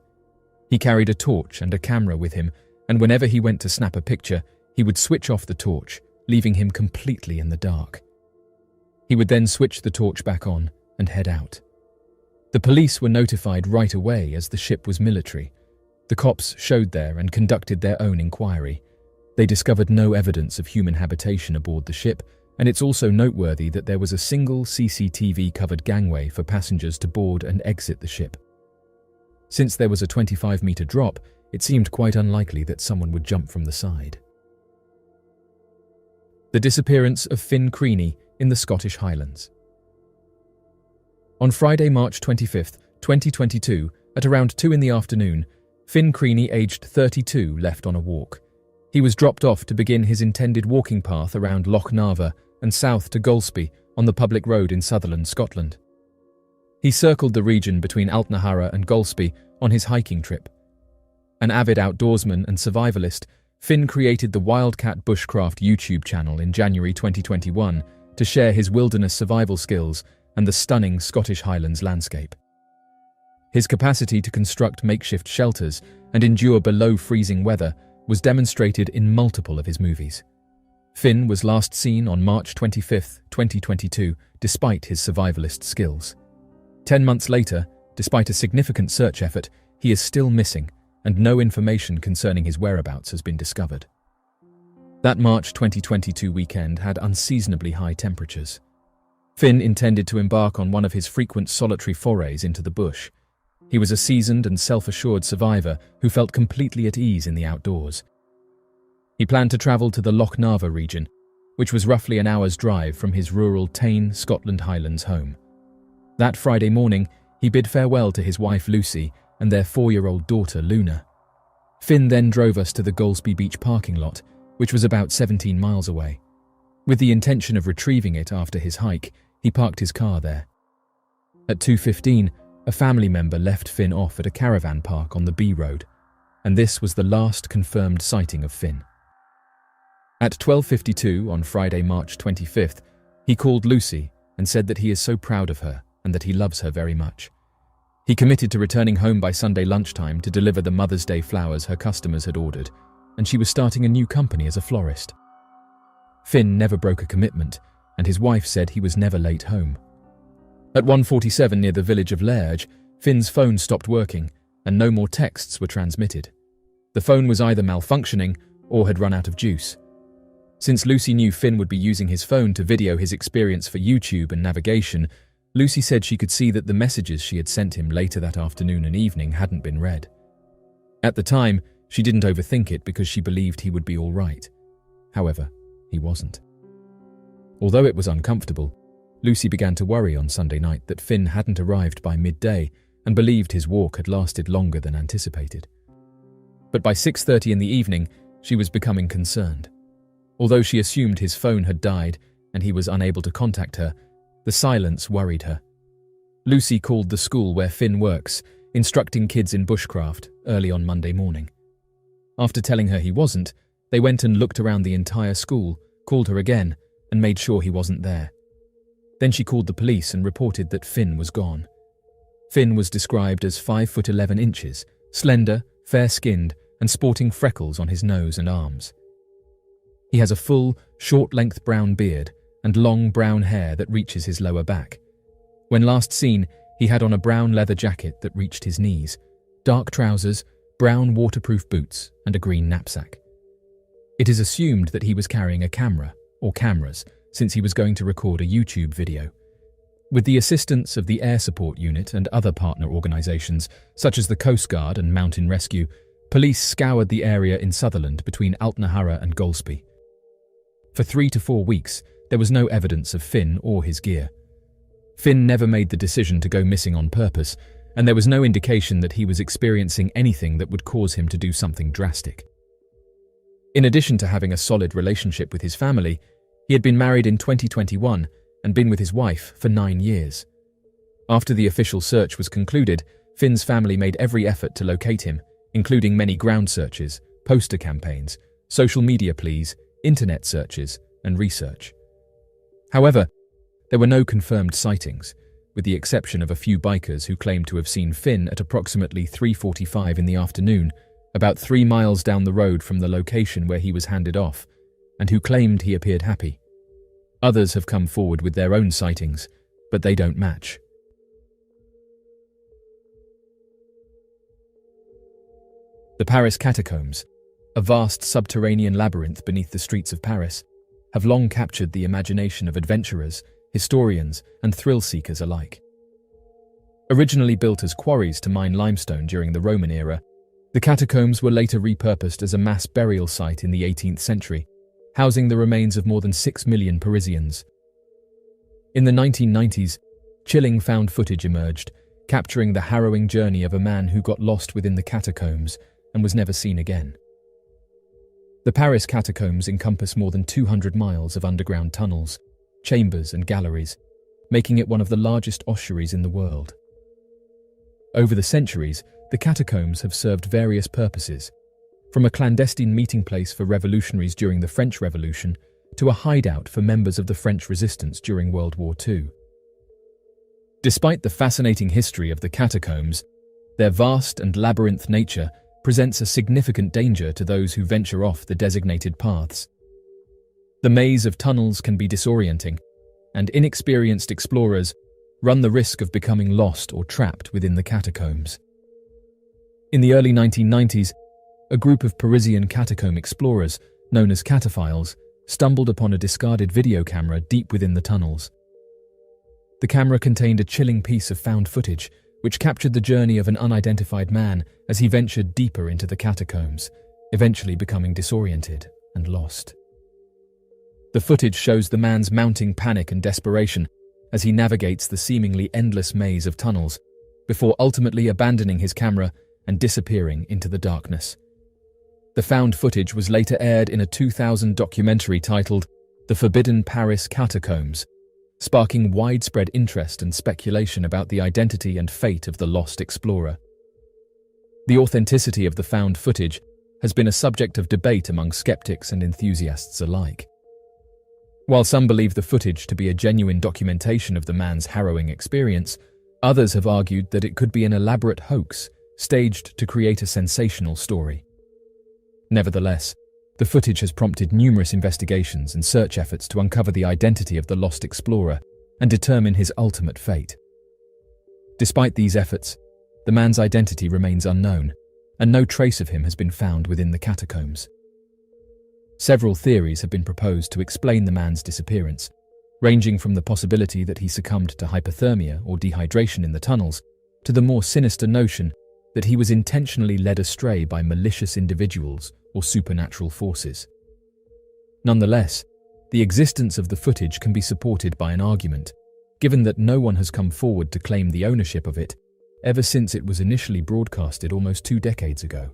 He carried a torch and a camera with him, and whenever he went to snap a picture, he would switch off the torch, leaving him completely in the dark. He would then switch the torch back on and head out. The police were notified right away as the ship was military. The cops showed there and conducted their own inquiry. They discovered no evidence of human habitation aboard the ship, and it's also noteworthy that there was a single CCTV-covered gangway for passengers to board and exit the ship. Since there was a 25-meter drop, it seemed quite unlikely that someone would jump from the side. The disappearance of Finn Creaney in the Scottish Highlands. On Friday, March 25, 2022, at around 2 in the afternoon, Finn Creaney, aged 32, left on a walk. He was dropped off to begin his intended walking path around Loch Narva and south to Golspie on the public road in Sutherland, Scotland. He circled the region between Altnahara and Golspie on his hiking trip. An avid outdoorsman and survivalist, Finn created the Wildcat Bushcraft YouTube channel in January 2021 to share his wilderness survival skills and the stunning Scottish Highlands landscape. His capacity to construct makeshift shelters and endure below-freezing weather was demonstrated in multiple of his movies. Finn was last seen on March 25, 2022, despite his survivalist skills. 10 months later, despite a significant search effort, he is still missing, and no information concerning his whereabouts has been discovered. That March 2022 weekend had unseasonably high temperatures. Finn intended to embark on one of his frequent solitary forays into the bush. He was a seasoned and self-assured survivor who felt completely at ease in the outdoors. He planned to travel to the Loch Narva region, which was roughly an hour's drive from his rural Tain, Scotland Highlands home. That Friday morning, he bid farewell to his wife Lucy and their 4-year-old daughter Luna. Finn then drove us to the Golspie Beach parking lot, which was about 17 miles away. With the intention of retrieving it after his hike, he parked his car there. At 2:15, a family member left Finn off at a caravan park on the B Road, and this was the last confirmed sighting of Finn. At 12:52 on Friday, March 25th, he called Lucy and said that he is so proud of her and that he loves her very much. He committed to returning home by Sunday lunchtime to deliver the Mother's Day flowers her customers had ordered, and she was starting a new company as a florist. Finn never broke a commitment, and his wife said he was never late home. At 1:47 near the village of Lairge, Finn's phone stopped working, and no more texts were transmitted. The phone was either malfunctioning or had run out of juice. Since Lucy knew Finn would be using his phone to video his experience for YouTube and navigation, Lucy said she could see that the messages she had sent him later that afternoon and evening hadn't been read. At the time, she didn't overthink it because she believed he would be all right. However, he wasn't. Although it was uncomfortable, Lucy began to worry on Sunday night that Finn hadn't arrived by midday and believed his walk had lasted longer than anticipated. But by 6:30 in the evening, she was becoming concerned. Although she assumed his phone had died and he was unable to contact her, the silence worried her. Lucy called the school where Finn works, instructing kids in bushcraft, early on Monday morning. After telling her he wasn't, they went and looked around the entire school, called her again, and made sure he wasn't there. Then she called the police and reported that Finn was gone. Finn was described as 5'11", slender, fair-skinned, and sporting freckles on his nose and arms. He has a full, short-length brown beard and long brown hair that reaches his lower back. When last seen, he had on a brown leather jacket that reached his knees, dark trousers, brown waterproof boots, and a green knapsack. It is assumed that he was carrying a camera, or cameras, since he was going to record a YouTube video. With the assistance of the Air Support Unit and other partner organisations, such as the Coast Guard and Mountain Rescue, police scoured the area in Sutherland between Altnahara and Golspie. For 3 to 4 weeks, there was no evidence of Finn or his gear. Finn never made the decision to go missing on purpose, and there was no indication that he was experiencing anything that would cause him to do something drastic. In addition to having a solid relationship with his family, he had been married in 2021 and been with his wife for 9 years. After the official search was concluded, Finn's family made every effort to locate him, including many ground searches, poster campaigns, social media pleas, internet searches, and research. However, there were no confirmed sightings, with the exception of a few bikers who claimed to have seen Finn at approximately 3:45 in the afternoon, about 3 miles down the road from the location where he was handed off, and who claimed he appeared happy. Others have come forward with their own sightings, but they don't match. The Paris catacombs, a vast subterranean labyrinth beneath the streets of Paris, have long captured the imagination of adventurers, historians, and thrill-seekers alike. Originally built as quarries to mine limestone during the Roman era, the catacombs were later repurposed as a mass burial site in the 18th century, housing the remains of more than 6 million Parisians. In the 1990s, chilling found footage emerged, capturing the harrowing journey of a man who got lost within the catacombs and was never seen again. The Paris catacombs encompass more than 200 miles of underground tunnels, chambers and galleries, making it one of the largest ossuaries in the world. Over the centuries, the catacombs have served various purposes, from a clandestine meeting place for revolutionaries during the French Revolution to a hideout for members of the French resistance during World War II. Despite the fascinating history of the catacombs, their vast and labyrinth nature presents a significant danger to those who venture off the designated paths. The maze of tunnels can be disorienting, and inexperienced explorers run the risk of becoming lost or trapped within the catacombs. In the early 1990s, a group of Parisian catacomb explorers, known as cataphiles, stumbled upon a discarded video camera deep within the tunnels. The camera contained a chilling piece of found footage, which captured the journey of an unidentified man as he ventured deeper into the catacombs, eventually becoming disoriented and lost. The footage shows the man's mounting panic and desperation as he navigates the seemingly endless maze of tunnels, before ultimately abandoning his camera and disappearing into the darkness. The found footage was later aired in a 2000 documentary titled The Forbidden Paris Catacombs, sparking widespread interest and speculation about the identity and fate of the lost explorer. The authenticity of the found footage has been a subject of debate among skeptics and enthusiasts alike. While some believe the footage to be a genuine documentation of the man's harrowing experience, others have argued that it could be an elaborate hoax staged to create a sensational story. Nevertheless, the footage has prompted numerous investigations and search efforts to uncover the identity of the lost explorer and determine his ultimate fate. Despite these efforts, the man's identity remains unknown, and no trace of him has been found within the catacombs. Several theories have been proposed to explain the man's disappearance, ranging from the possibility that he succumbed to hypothermia or dehydration in the tunnels, to the more sinister notion that he was intentionally led astray by malicious individuals or supernatural forces. Nonetheless, the existence of the footage can be supported by an argument, given that no one has come forward to claim the ownership of it ever since it was initially broadcasted almost 2 decades ago.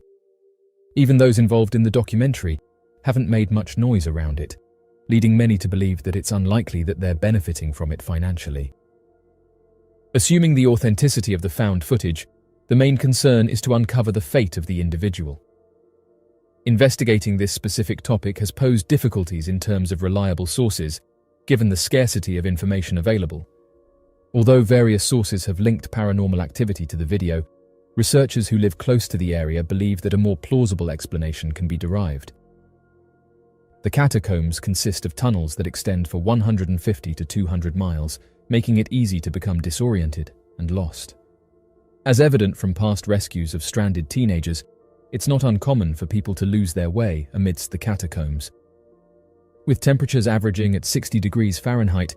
Even those involved in the documentary haven't made much noise around it, leading many to believe that it's unlikely that they're benefiting from it financially. Assuming the authenticity of the found footage, the main concern is to uncover the fate of the individual. Investigating this specific topic has posed difficulties in terms of reliable sources, given the scarcity of information available. Although various sources have linked paranormal activity to the video, researchers who live close to the area believe that a more plausible explanation can be derived. The catacombs consist of tunnels that extend for 150 to 200 miles, making it easy to become disoriented and lost. As evident from past rescues of stranded teenagers, it's not uncommon for people to lose their way amidst the catacombs. With temperatures averaging at 60 degrees Fahrenheit,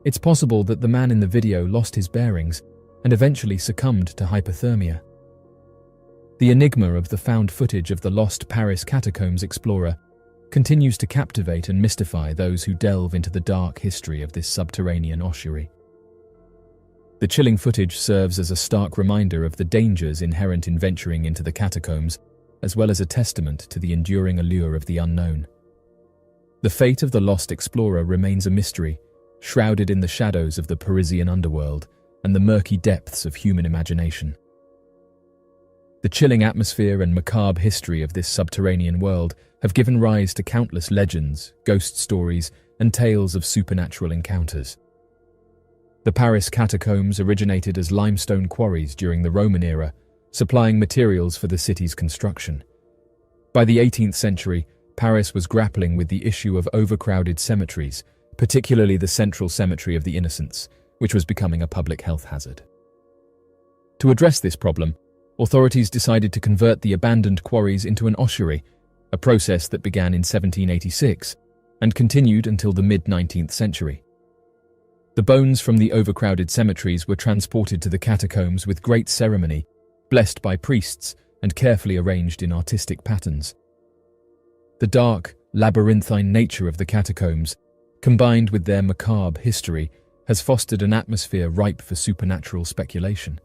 it's possible that the man in the video lost his bearings and eventually succumbed to hypothermia. The enigma of the found footage of the lost Paris catacombs explorer continues to captivate and mystify those who delve into the dark history of this subterranean ossuary. The chilling footage serves as a stark reminder of the dangers inherent in venturing into the catacombs, as well as a testament to the enduring allure of the unknown. The fate of the lost explorer remains a mystery, shrouded in the shadows of the Parisian underworld and the murky depths of human imagination. The chilling atmosphere and macabre history of this subterranean world have given rise to countless legends, ghost stories, and tales of supernatural encounters. The Paris catacombs originated as limestone quarries during the Roman era, supplying materials for the city's construction. By the 18th century, Paris was grappling with the issue of overcrowded cemeteries, particularly the Central Cemetery of the Innocents, which was becoming a public health hazard. To address this problem, authorities decided to convert the abandoned quarries into an ossuary, a process that began in 1786 and continued until the mid-19th century. The bones from the overcrowded cemeteries were transported to the catacombs with great ceremony, blessed by priests and carefully arranged in artistic patterns. The dark, labyrinthine nature of the catacombs, combined with their macabre history, has fostered an atmosphere ripe for supernatural speculation.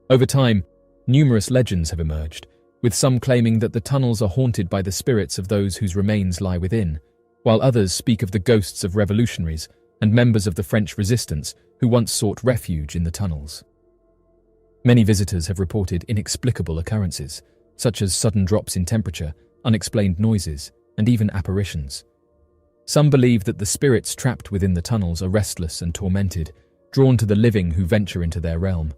Over time, numerous legends have emerged, with some claiming that the tunnels are haunted by the spirits of those whose remains lie within, while others speak of the ghosts of revolutionaries and members of the French resistance who once sought refuge in the tunnels. Many visitors have reported inexplicable occurrences, such as sudden drops in temperature, unexplained noises, and even apparitions. Some believe that the spirits trapped within the tunnels are restless and tormented, drawn to the living who venture into their realm.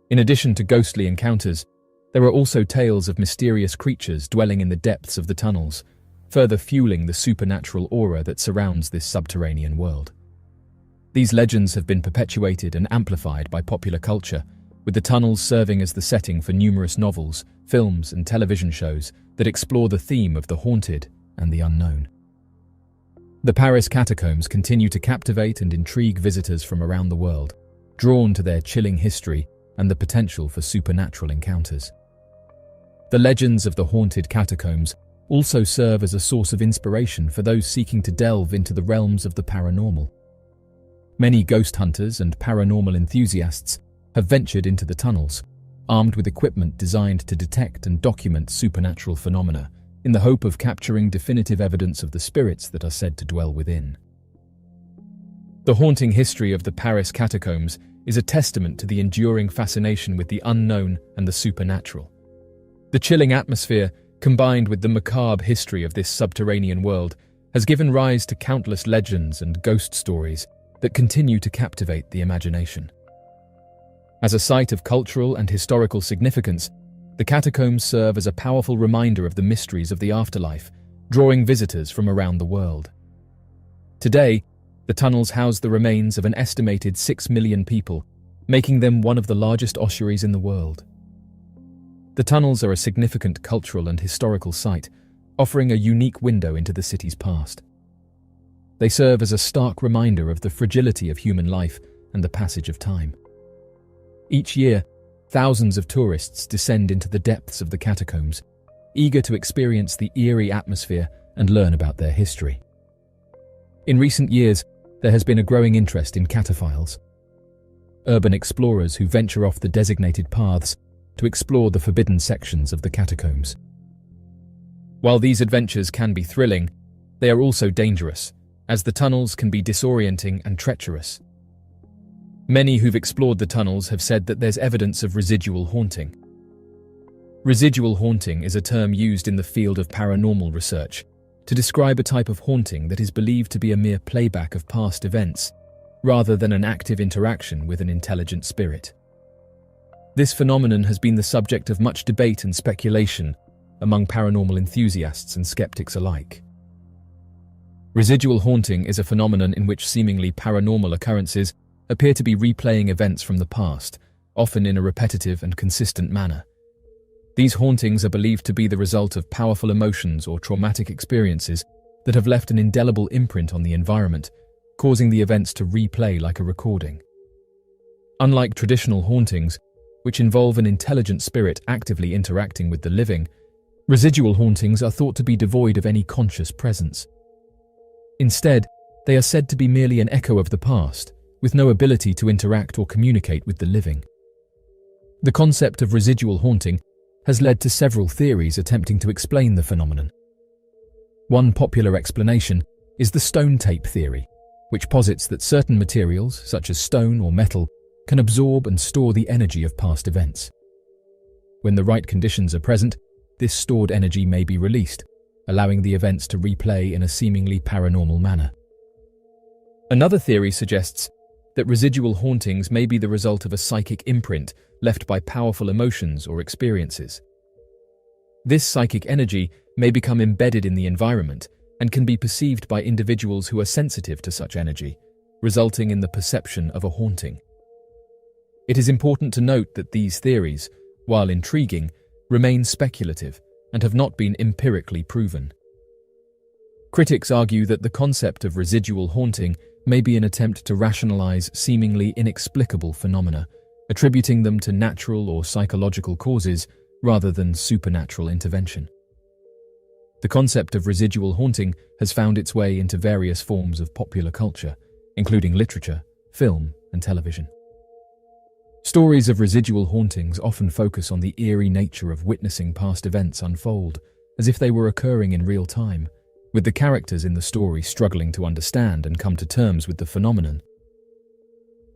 In addition to ghostly encounters, there are also tales of mysterious creatures dwelling in the depths of the tunnels, further fueling the supernatural aura that surrounds this subterranean world. These legends have been perpetuated and amplified by popular culture, with the tunnels serving as the setting for numerous novels, films, and television shows that explore the theme of the haunted and the unknown. The Paris catacombs continue to captivate and intrigue visitors from around the world, drawn to their chilling history and the potential for supernatural encounters. The legends of the haunted catacombs also serve as a source of inspiration for those seeking to delve into the realms of the paranormal. Many ghost hunters and paranormal enthusiasts have ventured into the tunnels, armed with equipment designed to detect and document supernatural phenomena, in the hope of capturing definitive evidence of the spirits that are said to dwell within. The haunting history of the Paris catacombs is a testament to the enduring fascination with the unknown and the supernatural. The chilling atmosphere, combined with the macabre history of this subterranean world, has given rise to countless legends and ghost stories that continue to captivate the imagination. As a site of cultural and historical significance, the catacombs serve as a powerful reminder of the mysteries of the afterlife, drawing visitors from around the world. Today, the tunnels house the remains of an estimated 6 million people, making them one of the largest ossuaries in the world. The tunnels are a significant cultural and historical site, offering a unique window into the city's past. They serve as a stark reminder of the fragility of human life and the passage of time. Each year, thousands of tourists descend into the depths of the catacombs, eager to experience the eerie atmosphere and learn about their history. In recent years, there has been a growing interest in cataphiles, urban explorers who venture off the designated paths to explore the forbidden sections of the catacombs. While these adventures can be thrilling, they are also dangerous, as the tunnels can be disorienting and treacherous. Many who've explored the tunnels have said that there's evidence of residual haunting. Residual haunting is a term used in the field of paranormal research to describe a type of haunting that is believed to be a mere playback of past events, rather than an active interaction with an intelligent spirit. This phenomenon has been the subject of much debate and speculation among paranormal enthusiasts and skeptics alike. Residual haunting is a phenomenon in which seemingly paranormal occurrences appear to be replaying events from the past, often in a repetitive and consistent manner. These hauntings are believed to be the result of powerful emotions or traumatic experiences that have left an indelible imprint on the environment, causing the events to replay like a recording. Unlike traditional hauntings, which involve an intelligent spirit actively interacting with the living, residual hauntings are thought to be devoid of any conscious presence. Instead, they are said to be merely an echo of the past, with no ability to interact or communicate with the living. The concept of residual haunting has led to several theories attempting to explain the phenomenon. One popular explanation is the stone tape theory, which posits that certain materials, such as stone or metal, can absorb and store the energy of past events. When the right conditions are present, this stored energy may be released, allowing the events to replay in a seemingly paranormal manner. Another theory suggests that residual hauntings may be the result of a psychic imprint left by powerful emotions or experiences. This psychic energy may become embedded in the environment and can be perceived by individuals who are sensitive to such energy, resulting in the perception of a haunting. It is important to note that these theories, while intriguing, remain speculative and have not been empirically proven. Critics argue that the concept of residual haunting may be an attempt to rationalize seemingly inexplicable phenomena, attributing them to natural or psychological causes rather than supernatural intervention. The concept of residual haunting has found its way into various forms of popular culture, including literature, film, and television. Stories of residual hauntings often focus on the eerie nature of witnessing past events unfold, as if they were occurring in real time, with the characters in the story struggling to understand and come to terms with the phenomenon.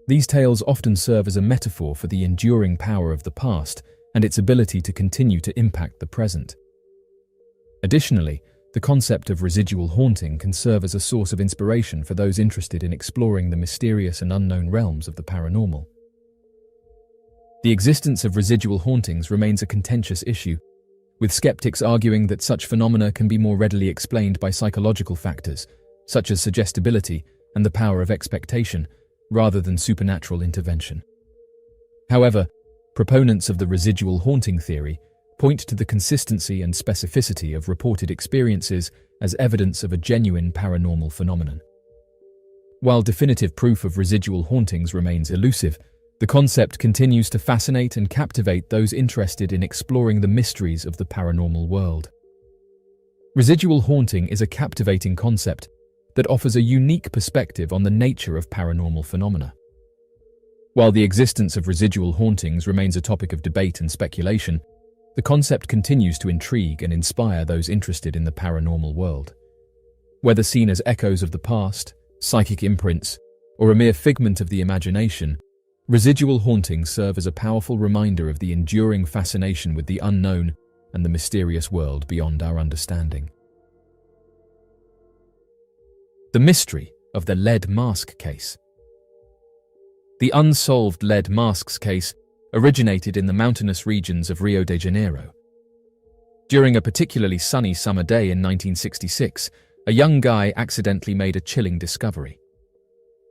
These tales often serve as a metaphor for the enduring power of the past and its ability to continue to impact the present. Additionally, the concept of residual haunting can serve as a source of inspiration for those interested in exploring the mysterious and unknown realms of the paranormal. The existence of residual hauntings remains a contentious issue, with skeptics arguing that such phenomena can be more readily explained by psychological factors, such as suggestibility and the power of expectation, rather than supernatural intervention. However, proponents of the residual haunting theory point to the consistency and specificity of reported experiences as evidence of a genuine paranormal phenomenon. While definitive proof of residual hauntings remains elusive, the concept continues to fascinate and captivate those interested in exploring the mysteries of the paranormal world. Residual haunting is a captivating concept that offers a unique perspective on the nature of paranormal phenomena. While the existence of residual hauntings remains a topic of debate and speculation, the concept continues to intrigue and inspire those interested in the paranormal world. Whether seen as echoes of the past, psychic imprints, or a mere figment of the imagination, residual hauntings serve as a powerful reminder of the enduring fascination with the unknown and the mysterious world beyond our understanding. The mystery of the lead mask case. The unsolved lead masks case originated in the mountainous regions of Rio de Janeiro. During a particularly sunny summer day in 1966, a young guy accidentally made a chilling discovery.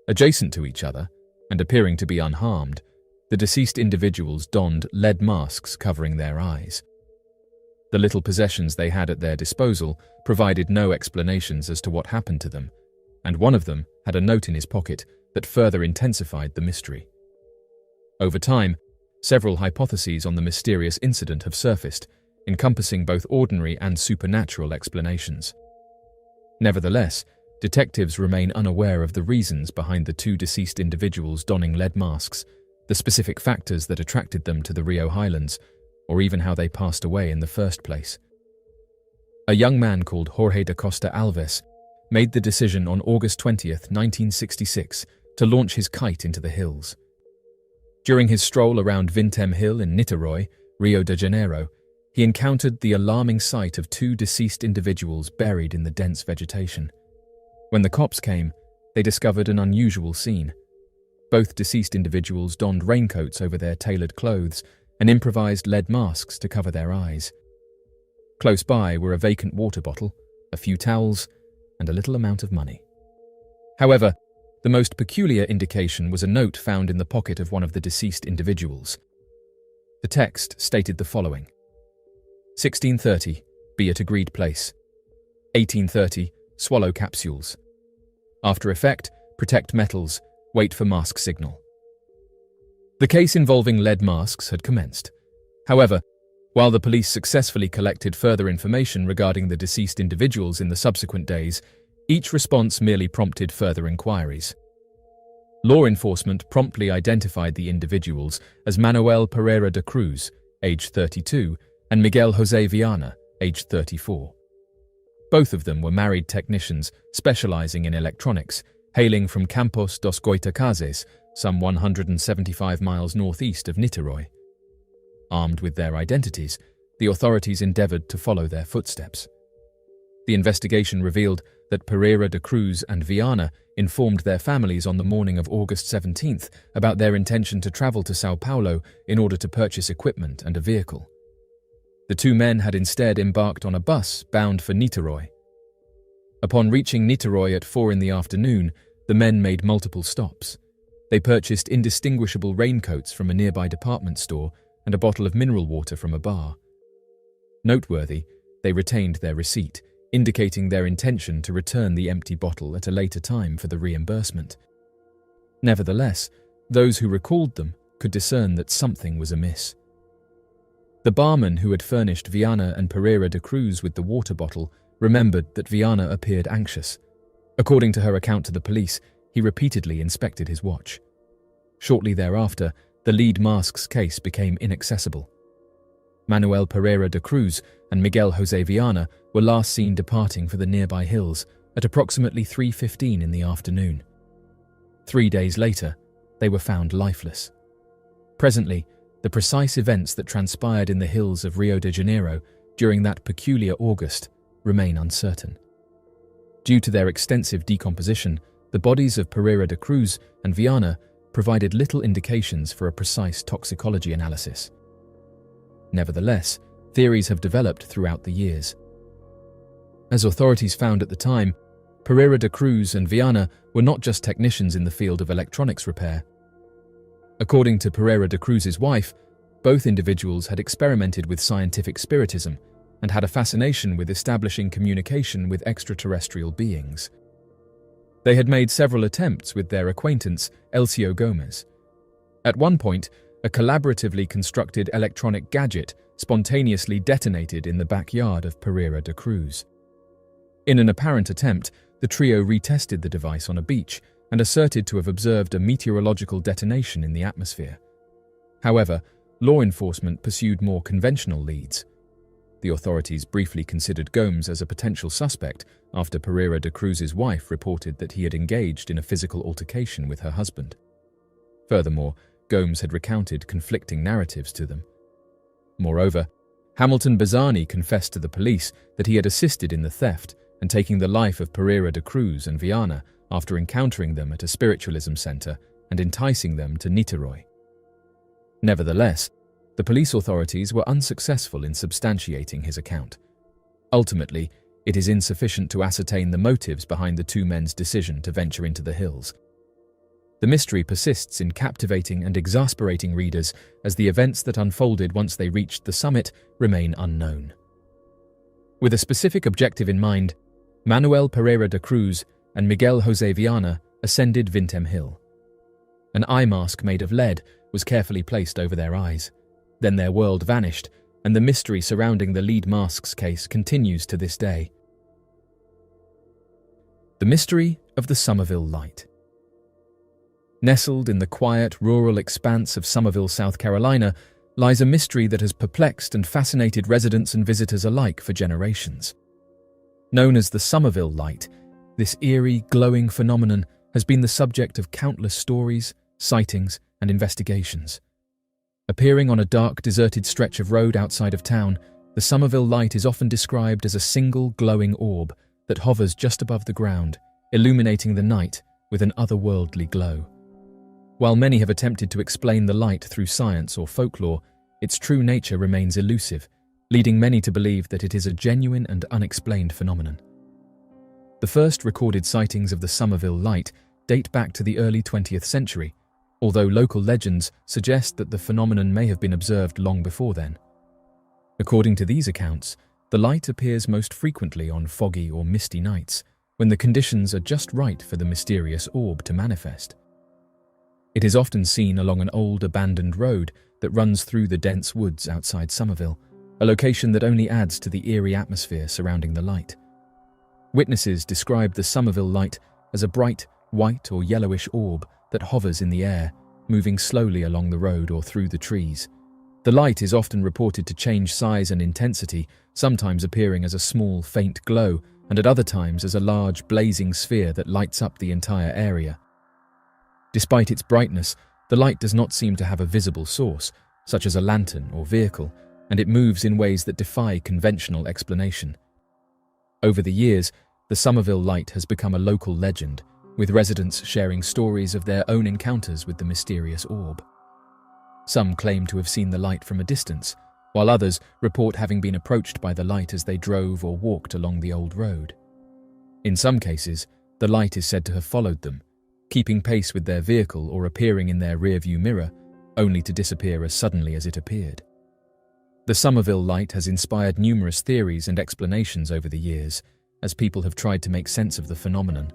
Adjacent to each other, and appearing to be unharmed, the deceased individuals donned lead masks covering their eyes. The little possessions they had at their disposal provided no explanations as to what happened to them, and one of them had a note in his pocket that further intensified the mystery. Over time, several hypotheses on the mysterious incident have surfaced, encompassing both ordinary and supernatural explanations. Nevertheless, detectives remain unaware of the reasons behind the two deceased individuals donning lead masks, the specific factors that attracted them to the Rio Highlands, or even how they passed away in the first place. A young man called Jorge da Costa Alves made the decision on August 20th, 1966, to launch his kite into the hills. During his stroll around Vintém Hill in Niterói, Rio de Janeiro, he encountered the alarming sight of two deceased individuals buried in the dense vegetation. When the cops came, they discovered an unusual scene. Both deceased individuals donned raincoats over their tailored clothes and improvised lead masks to cover their eyes. Close by were a vacant water bottle, a few towels, and a little amount of money. However, the most peculiar indication was a note found in the pocket of one of the deceased individuals. The text stated the following: 16:30, be at agreed place. 18:30, swallow capsules. After effect, protect metals, wait for mask signal. The case involving lead masks had commenced. However, while the police successfully collected further information regarding the deceased individuals in the subsequent days, each response merely prompted further inquiries. Law enforcement promptly identified the individuals as Manuel Pereira da Cruz, age 32, and Miguel José Viana, age 34. Both of them were married technicians specializing in electronics, hailing from Campos dos Goitacazes, some 175 miles northeast of Niterói. Armed with their identities, the authorities endeavored to follow their footsteps. The investigation revealed that Pereira da Cruz and Viana informed their families on the morning of August 17th about their intention to travel to São Paulo in order to purchase equipment and a vehicle. The two men had instead embarked on a bus bound for Niterói. Upon reaching Niterói at 4 in the afternoon, the men made multiple stops. They purchased indistinguishable raincoats from a nearby department store and a bottle of mineral water from a bar. Noteworthy, they retained their receipt, indicating their intention to return the empty bottle at a later time for the reimbursement. Nevertheless, those who recalled them could discern that something was amiss. The barman who had furnished Viana and Pereira da Cruz with the water bottle remembered that Viana appeared anxious. According to her account to the police, he repeatedly inspected his watch. Shortly thereafter, the lead masks case became inaccessible. Manuel Pereira da Cruz and Miguel José Viana were last seen departing for the nearby hills at approximately 3:15 in the afternoon. 3 days later, they were found lifeless. Presently, the precise events that transpired in the hills of Rio de Janeiro during that peculiar August remain uncertain. Due to their extensive decomposition, the bodies of Pereira da Cruz and Viana provided little indications for a precise toxicology analysis. Nevertheless, theories have developed throughout the years. As authorities found at the time, Pereira da Cruz and Viana were not just technicians in the field of electronics repair. According to Pereira da Cruz's wife, both individuals had experimented with scientific spiritism and had a fascination with establishing communication with extraterrestrial beings. They had made several attempts with their acquaintance, Elcio Gomez. At one point, a collaboratively constructed electronic gadget spontaneously detonated in the backyard of Pereira da Cruz. In an apparent attempt, the trio retested the device on a beach and asserted to have observed a meteorological detonation in the atmosphere. However, law enforcement pursued more conventional leads. The authorities briefly considered Gomes as a potential suspect after Pereira da Cruz's wife reported that he had engaged in a physical altercation with her husband. Furthermore, Gomes had recounted conflicting narratives to them. Moreover, Hamilton Bazzani confessed to the police that he had assisted in the theft and taking the life of Pereira da Cruz and Viana after encountering them at a spiritualism center and enticing them to Niterói. Nevertheless, the police authorities were unsuccessful in substantiating his account. Ultimately, it is insufficient to ascertain the motives behind the two men's decision to venture into the hills. The mystery persists in captivating and exasperating readers as the events that unfolded once they reached the summit remain unknown. With a specific objective in mind, Manuel Pereira da Cruz and Miguel José Viana ascended Vintem Hill. An eye mask made of lead was carefully placed over their eyes. Then their world vanished, and the mystery surrounding the lead mask's case continues to this day. The mystery of the Somerville Light. Nestled in the quiet, rural expanse of Somerville, South Carolina, lies a mystery that has perplexed and fascinated residents and visitors alike for generations. Known as the Somerville Light, this eerie, glowing phenomenon has been the subject of countless stories, sightings, and investigations. Appearing on a dark, deserted stretch of road outside of town, the Somerville Light is often described as a single glowing orb that hovers just above the ground, illuminating the night with an otherworldly glow. While many have attempted to explain the light through science or folklore, its true nature remains elusive, leading many to believe that it is a genuine and unexplained phenomenon. The first recorded sightings of the Somerville Light date back to the early 20th century, although local legends suggest that the phenomenon may have been observed long before then. According to these accounts, the light appears most frequently on foggy or misty nights, when the conditions are just right for the mysterious orb to manifest. It is often seen along an old abandoned road that runs through the dense woods outside Somerville, a location that only adds to the eerie atmosphere surrounding the light. Witnesses describe the Somerville Light as a bright, white or yellowish orb that hovers in the air, moving slowly along the road or through the trees. The light is often reported to change size and intensity, sometimes appearing as a small, faint glow, and at other times as a large, blazing sphere that lights up the entire area. Despite its brightness, the light does not seem to have a visible source, such as a lantern or vehicle, and it moves in ways that defy conventional explanation. Over the years, the Somerville Light has become a local legend, with residents sharing stories of their own encounters with the mysterious orb. Some claim to have seen the light from a distance, while others report having been approached by the light as they drove or walked along the old road. In some cases, the light is said to have followed them, keeping pace with their vehicle or appearing in their rearview mirror, only to disappear as suddenly as it appeared. The Somerville Light has inspired numerous theories and explanations over the years, as people have tried to make sense of the phenomenon.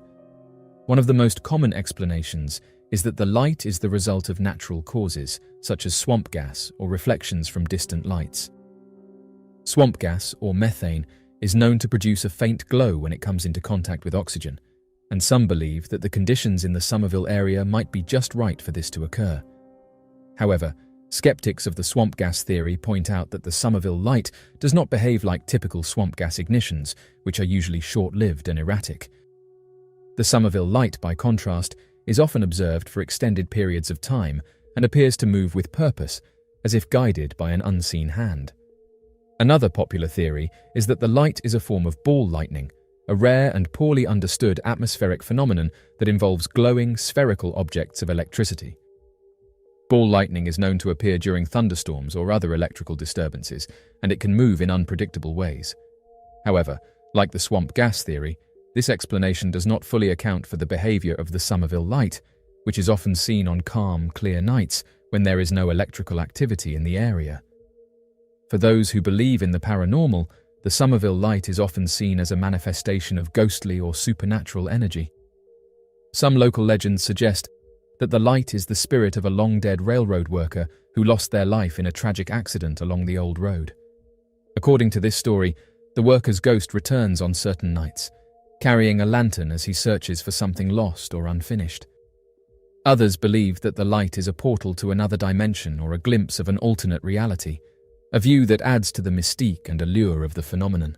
One of the most common explanations is that the light is the result of natural causes, such as swamp gas or reflections from distant lights. Swamp gas, or methane, is known to produce a faint glow when it comes into contact with oxygen, and some believe that the conditions in the Somerville area might be just right for this to occur. However, skeptics of the swamp gas theory point out that the Somerville Light does not behave like typical swamp gas ignitions, which are usually short-lived and erratic. The Somerville Light, by contrast, is often observed for extended periods of time and appears to move with purpose, as if guided by an unseen hand. Another popular theory is that the light is a form of ball lightning, a rare and poorly understood atmospheric phenomenon that involves glowing, spherical objects of electricity. Ball lightning is known to appear during thunderstorms or other electrical disturbances, and it can move in unpredictable ways. However, like the swamp gas theory, this explanation does not fully account for the behavior of the Somerville Light, which is often seen on calm, clear nights when there is no electrical activity in the area. For those who believe in the paranormal, the Somerville Light is often seen as a manifestation of ghostly or supernatural energy. Some local legends suggest that the light is the spirit of a long-dead railroad worker who lost their life in a tragic accident along the old road. According to this story, the worker's ghost returns on certain nights, carrying a lantern as he searches for something lost or unfinished. Others believe that the light is a portal to another dimension or a glimpse of an alternate reality, a view that adds to the mystique and allure of the phenomenon.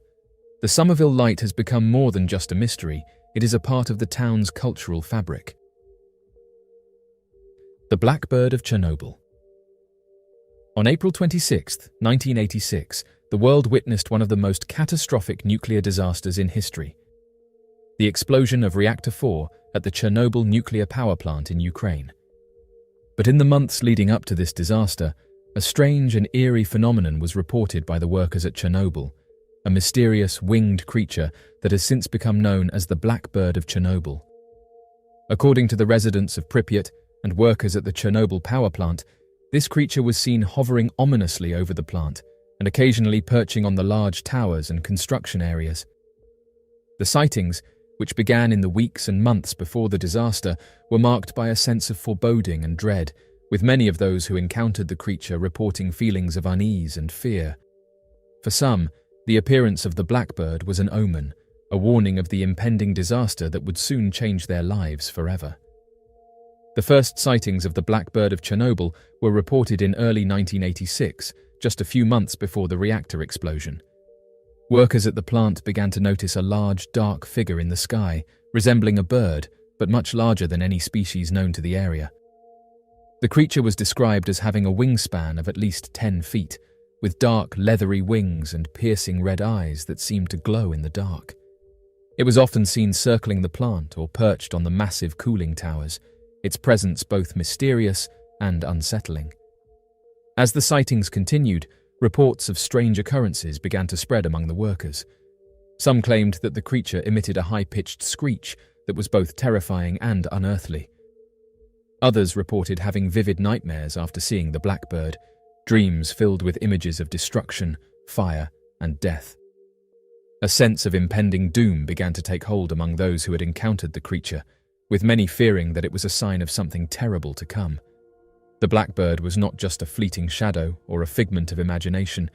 The Somerville Light has become more than just a mystery, it is a part of the town's cultural fabric. The Blackbird of Chernobyl. On April 26, 1986, the world witnessed one of the most catastrophic nuclear disasters in history: the explosion of Reactor 4 at the Chernobyl nuclear power plant in Ukraine. But in the months leading up to this disaster, a strange and eerie phenomenon was reported by the workers at Chernobyl, a mysterious winged creature that has since become known as the Blackbird of Chernobyl. According to the residents of Pripyat and workers at the Chernobyl power plant, this creature was seen hovering ominously over the plant and occasionally perching on the large towers and construction areas. The sightings, which began in the weeks and months before the disaster, were marked by a sense of foreboding and dread, with many of those who encountered the creature reporting feelings of unease and fear. For some, the appearance of the Blackbird was an omen, a warning of the impending disaster that would soon change their lives forever. The first sightings of the Blackbird of Chernobyl were reported in early 1986, just a few months before the reactor explosion. Workers at the plant began to notice a large, dark figure in the sky, resembling a bird, but much larger than any species known to the area. The creature was described as having a wingspan of at least 10 feet, with dark, leathery wings and piercing red eyes that seemed to glow in the dark. It was often seen circling the plant or perched on the massive cooling towers, its presence both mysterious and unsettling. As the sightings continued, reports of strange occurrences began to spread among the workers. Some claimed that the creature emitted a high-pitched screech that was both terrifying and unearthly. Others reported having vivid nightmares after seeing the Blackbird, dreams filled with images of destruction, fire, and death. A sense of impending doom began to take hold among those who had encountered the creature, with many fearing that it was a sign of something terrible to come. The Blackbird was not just a fleeting shadow or a figment of imagination.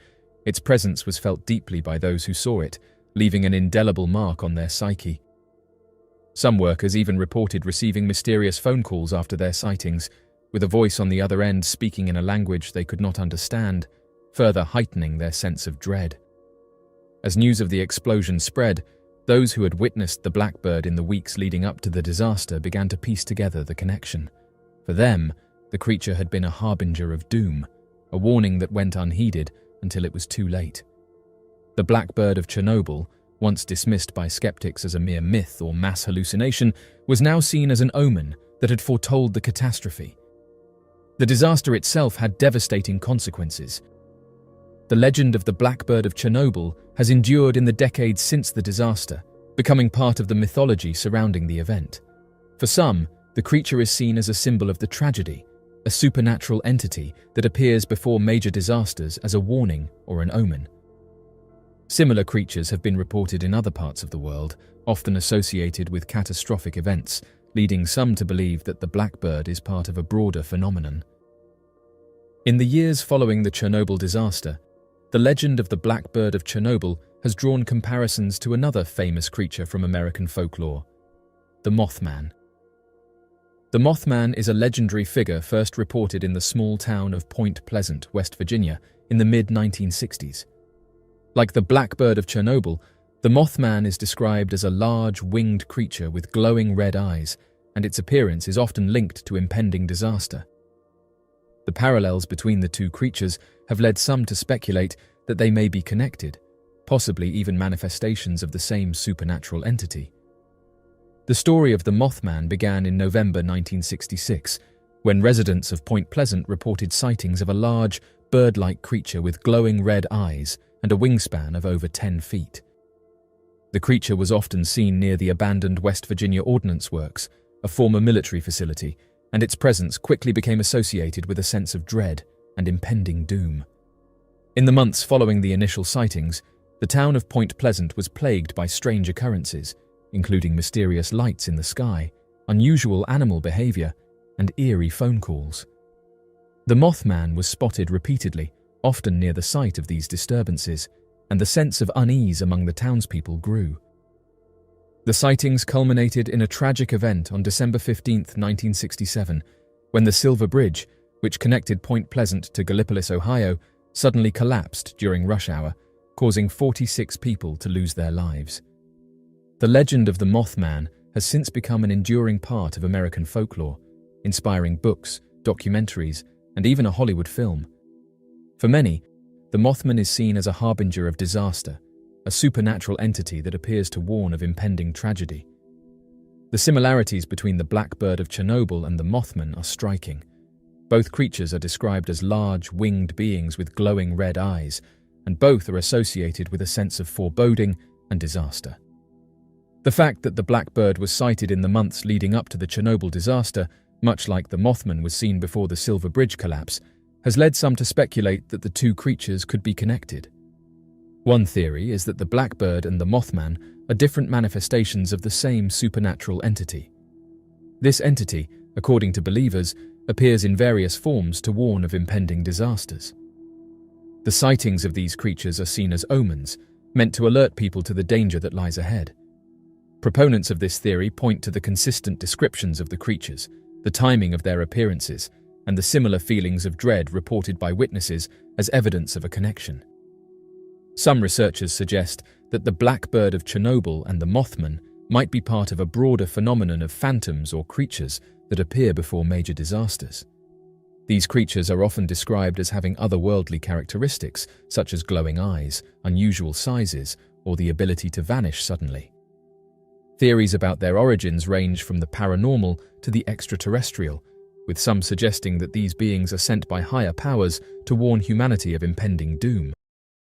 Its presence was felt deeply by those who saw it, leaving an indelible mark on their psyche. Some workers even reported receiving mysterious phone calls after their sightings, with a voice on the other end speaking in a language they could not understand, further heightening their sense of dread. As news of the explosion spread, those who had witnessed the Blackbird in the weeks leading up to the disaster began to piece together the connection. For them, the creature had been a harbinger of doom, a warning that went unheeded until it was too late. The Blackbird of Chernobyl, once dismissed by skeptics as a mere myth or mass hallucination, was now seen as an omen that had foretold the catastrophe. The disaster itself had devastating consequences. The legend of the Blackbird of Chernobyl has endured in the decades since the disaster, becoming part of the mythology surrounding the event. For some, the creature is seen as a symbol of the tragedy, a supernatural entity that appears before major disasters as a warning or an omen. Similar creatures have been reported in other parts of the world, often associated with catastrophic events, leading some to believe that the Blackbird is part of a broader phenomenon. In the years following the Chernobyl disaster, the legend of the Blackbird of Chernobyl has drawn comparisons to another famous creature from American folklore, the Mothman. The Mothman is a legendary figure first reported in the small town of Point Pleasant, West Virginia, in the mid-1960s. Like the Blackbird of Chernobyl, the Mothman is described as a large, winged creature with glowing red eyes, and its appearance is often linked to impending disaster. The parallels between the two creatures have led some to speculate that they may be connected, possibly even manifestations of the same supernatural entity. The story of the Mothman began in November 1966, when residents of Point Pleasant reported sightings of a large, bird-like creature with glowing red eyes and a wingspan of over 10 feet. The creature was often seen near the abandoned West Virginia Ordnance Works, a former military facility, and its presence quickly became associated with a sense of dread and impending doom. In the months following the initial sightings, the town of Point Pleasant was plagued by strange occurrences, including mysterious lights in the sky, unusual animal behavior, and eerie phone calls. The Mothman was spotted repeatedly, often near the site of these disturbances, and the sense of unease among the townspeople grew. The sightings culminated in a tragic event on December 15, 1967, when the Silver Bridge, which connected Point Pleasant to Gallipolis, Ohio, suddenly collapsed during rush hour, causing 46 people to lose their lives. The legend of the Mothman has since become an enduring part of American folklore, inspiring books, documentaries, and even a Hollywood film. For many, the Mothman is seen as a harbinger of disaster, a supernatural entity that appears to warn of impending tragedy. The similarities between the Blackbird of Chernobyl and the Mothman are striking. Both creatures are described as large, winged beings with glowing red eyes, and both are associated with a sense of foreboding and disaster. The fact that the Blackbird was sighted in the months leading up to the Chernobyl disaster, much like the Mothman was seen before the Silver Bridge collapse, has led some to speculate that the two creatures could be connected. One theory is that the Blackbird and the Mothman are different manifestations of the same supernatural entity. This entity, according to believers, appears in various forms to warn of impending disasters. The sightings of these creatures are seen as omens, meant to alert people to the danger that lies ahead. Proponents of this theory point to the consistent descriptions of the creatures, the timing of their appearances, and the similar feelings of dread reported by witnesses as evidence of a connection. Some researchers suggest that the Blackbird of Chernobyl and the Mothman might be part of a broader phenomenon of phantoms or creatures that appear before major disasters. These creatures are often described as having otherworldly characteristics, such as glowing eyes, unusual sizes, or the ability to vanish suddenly. Theories about their origins range from the paranormal to the extraterrestrial, with some suggesting that these beings are sent by higher powers to warn humanity of impending doom.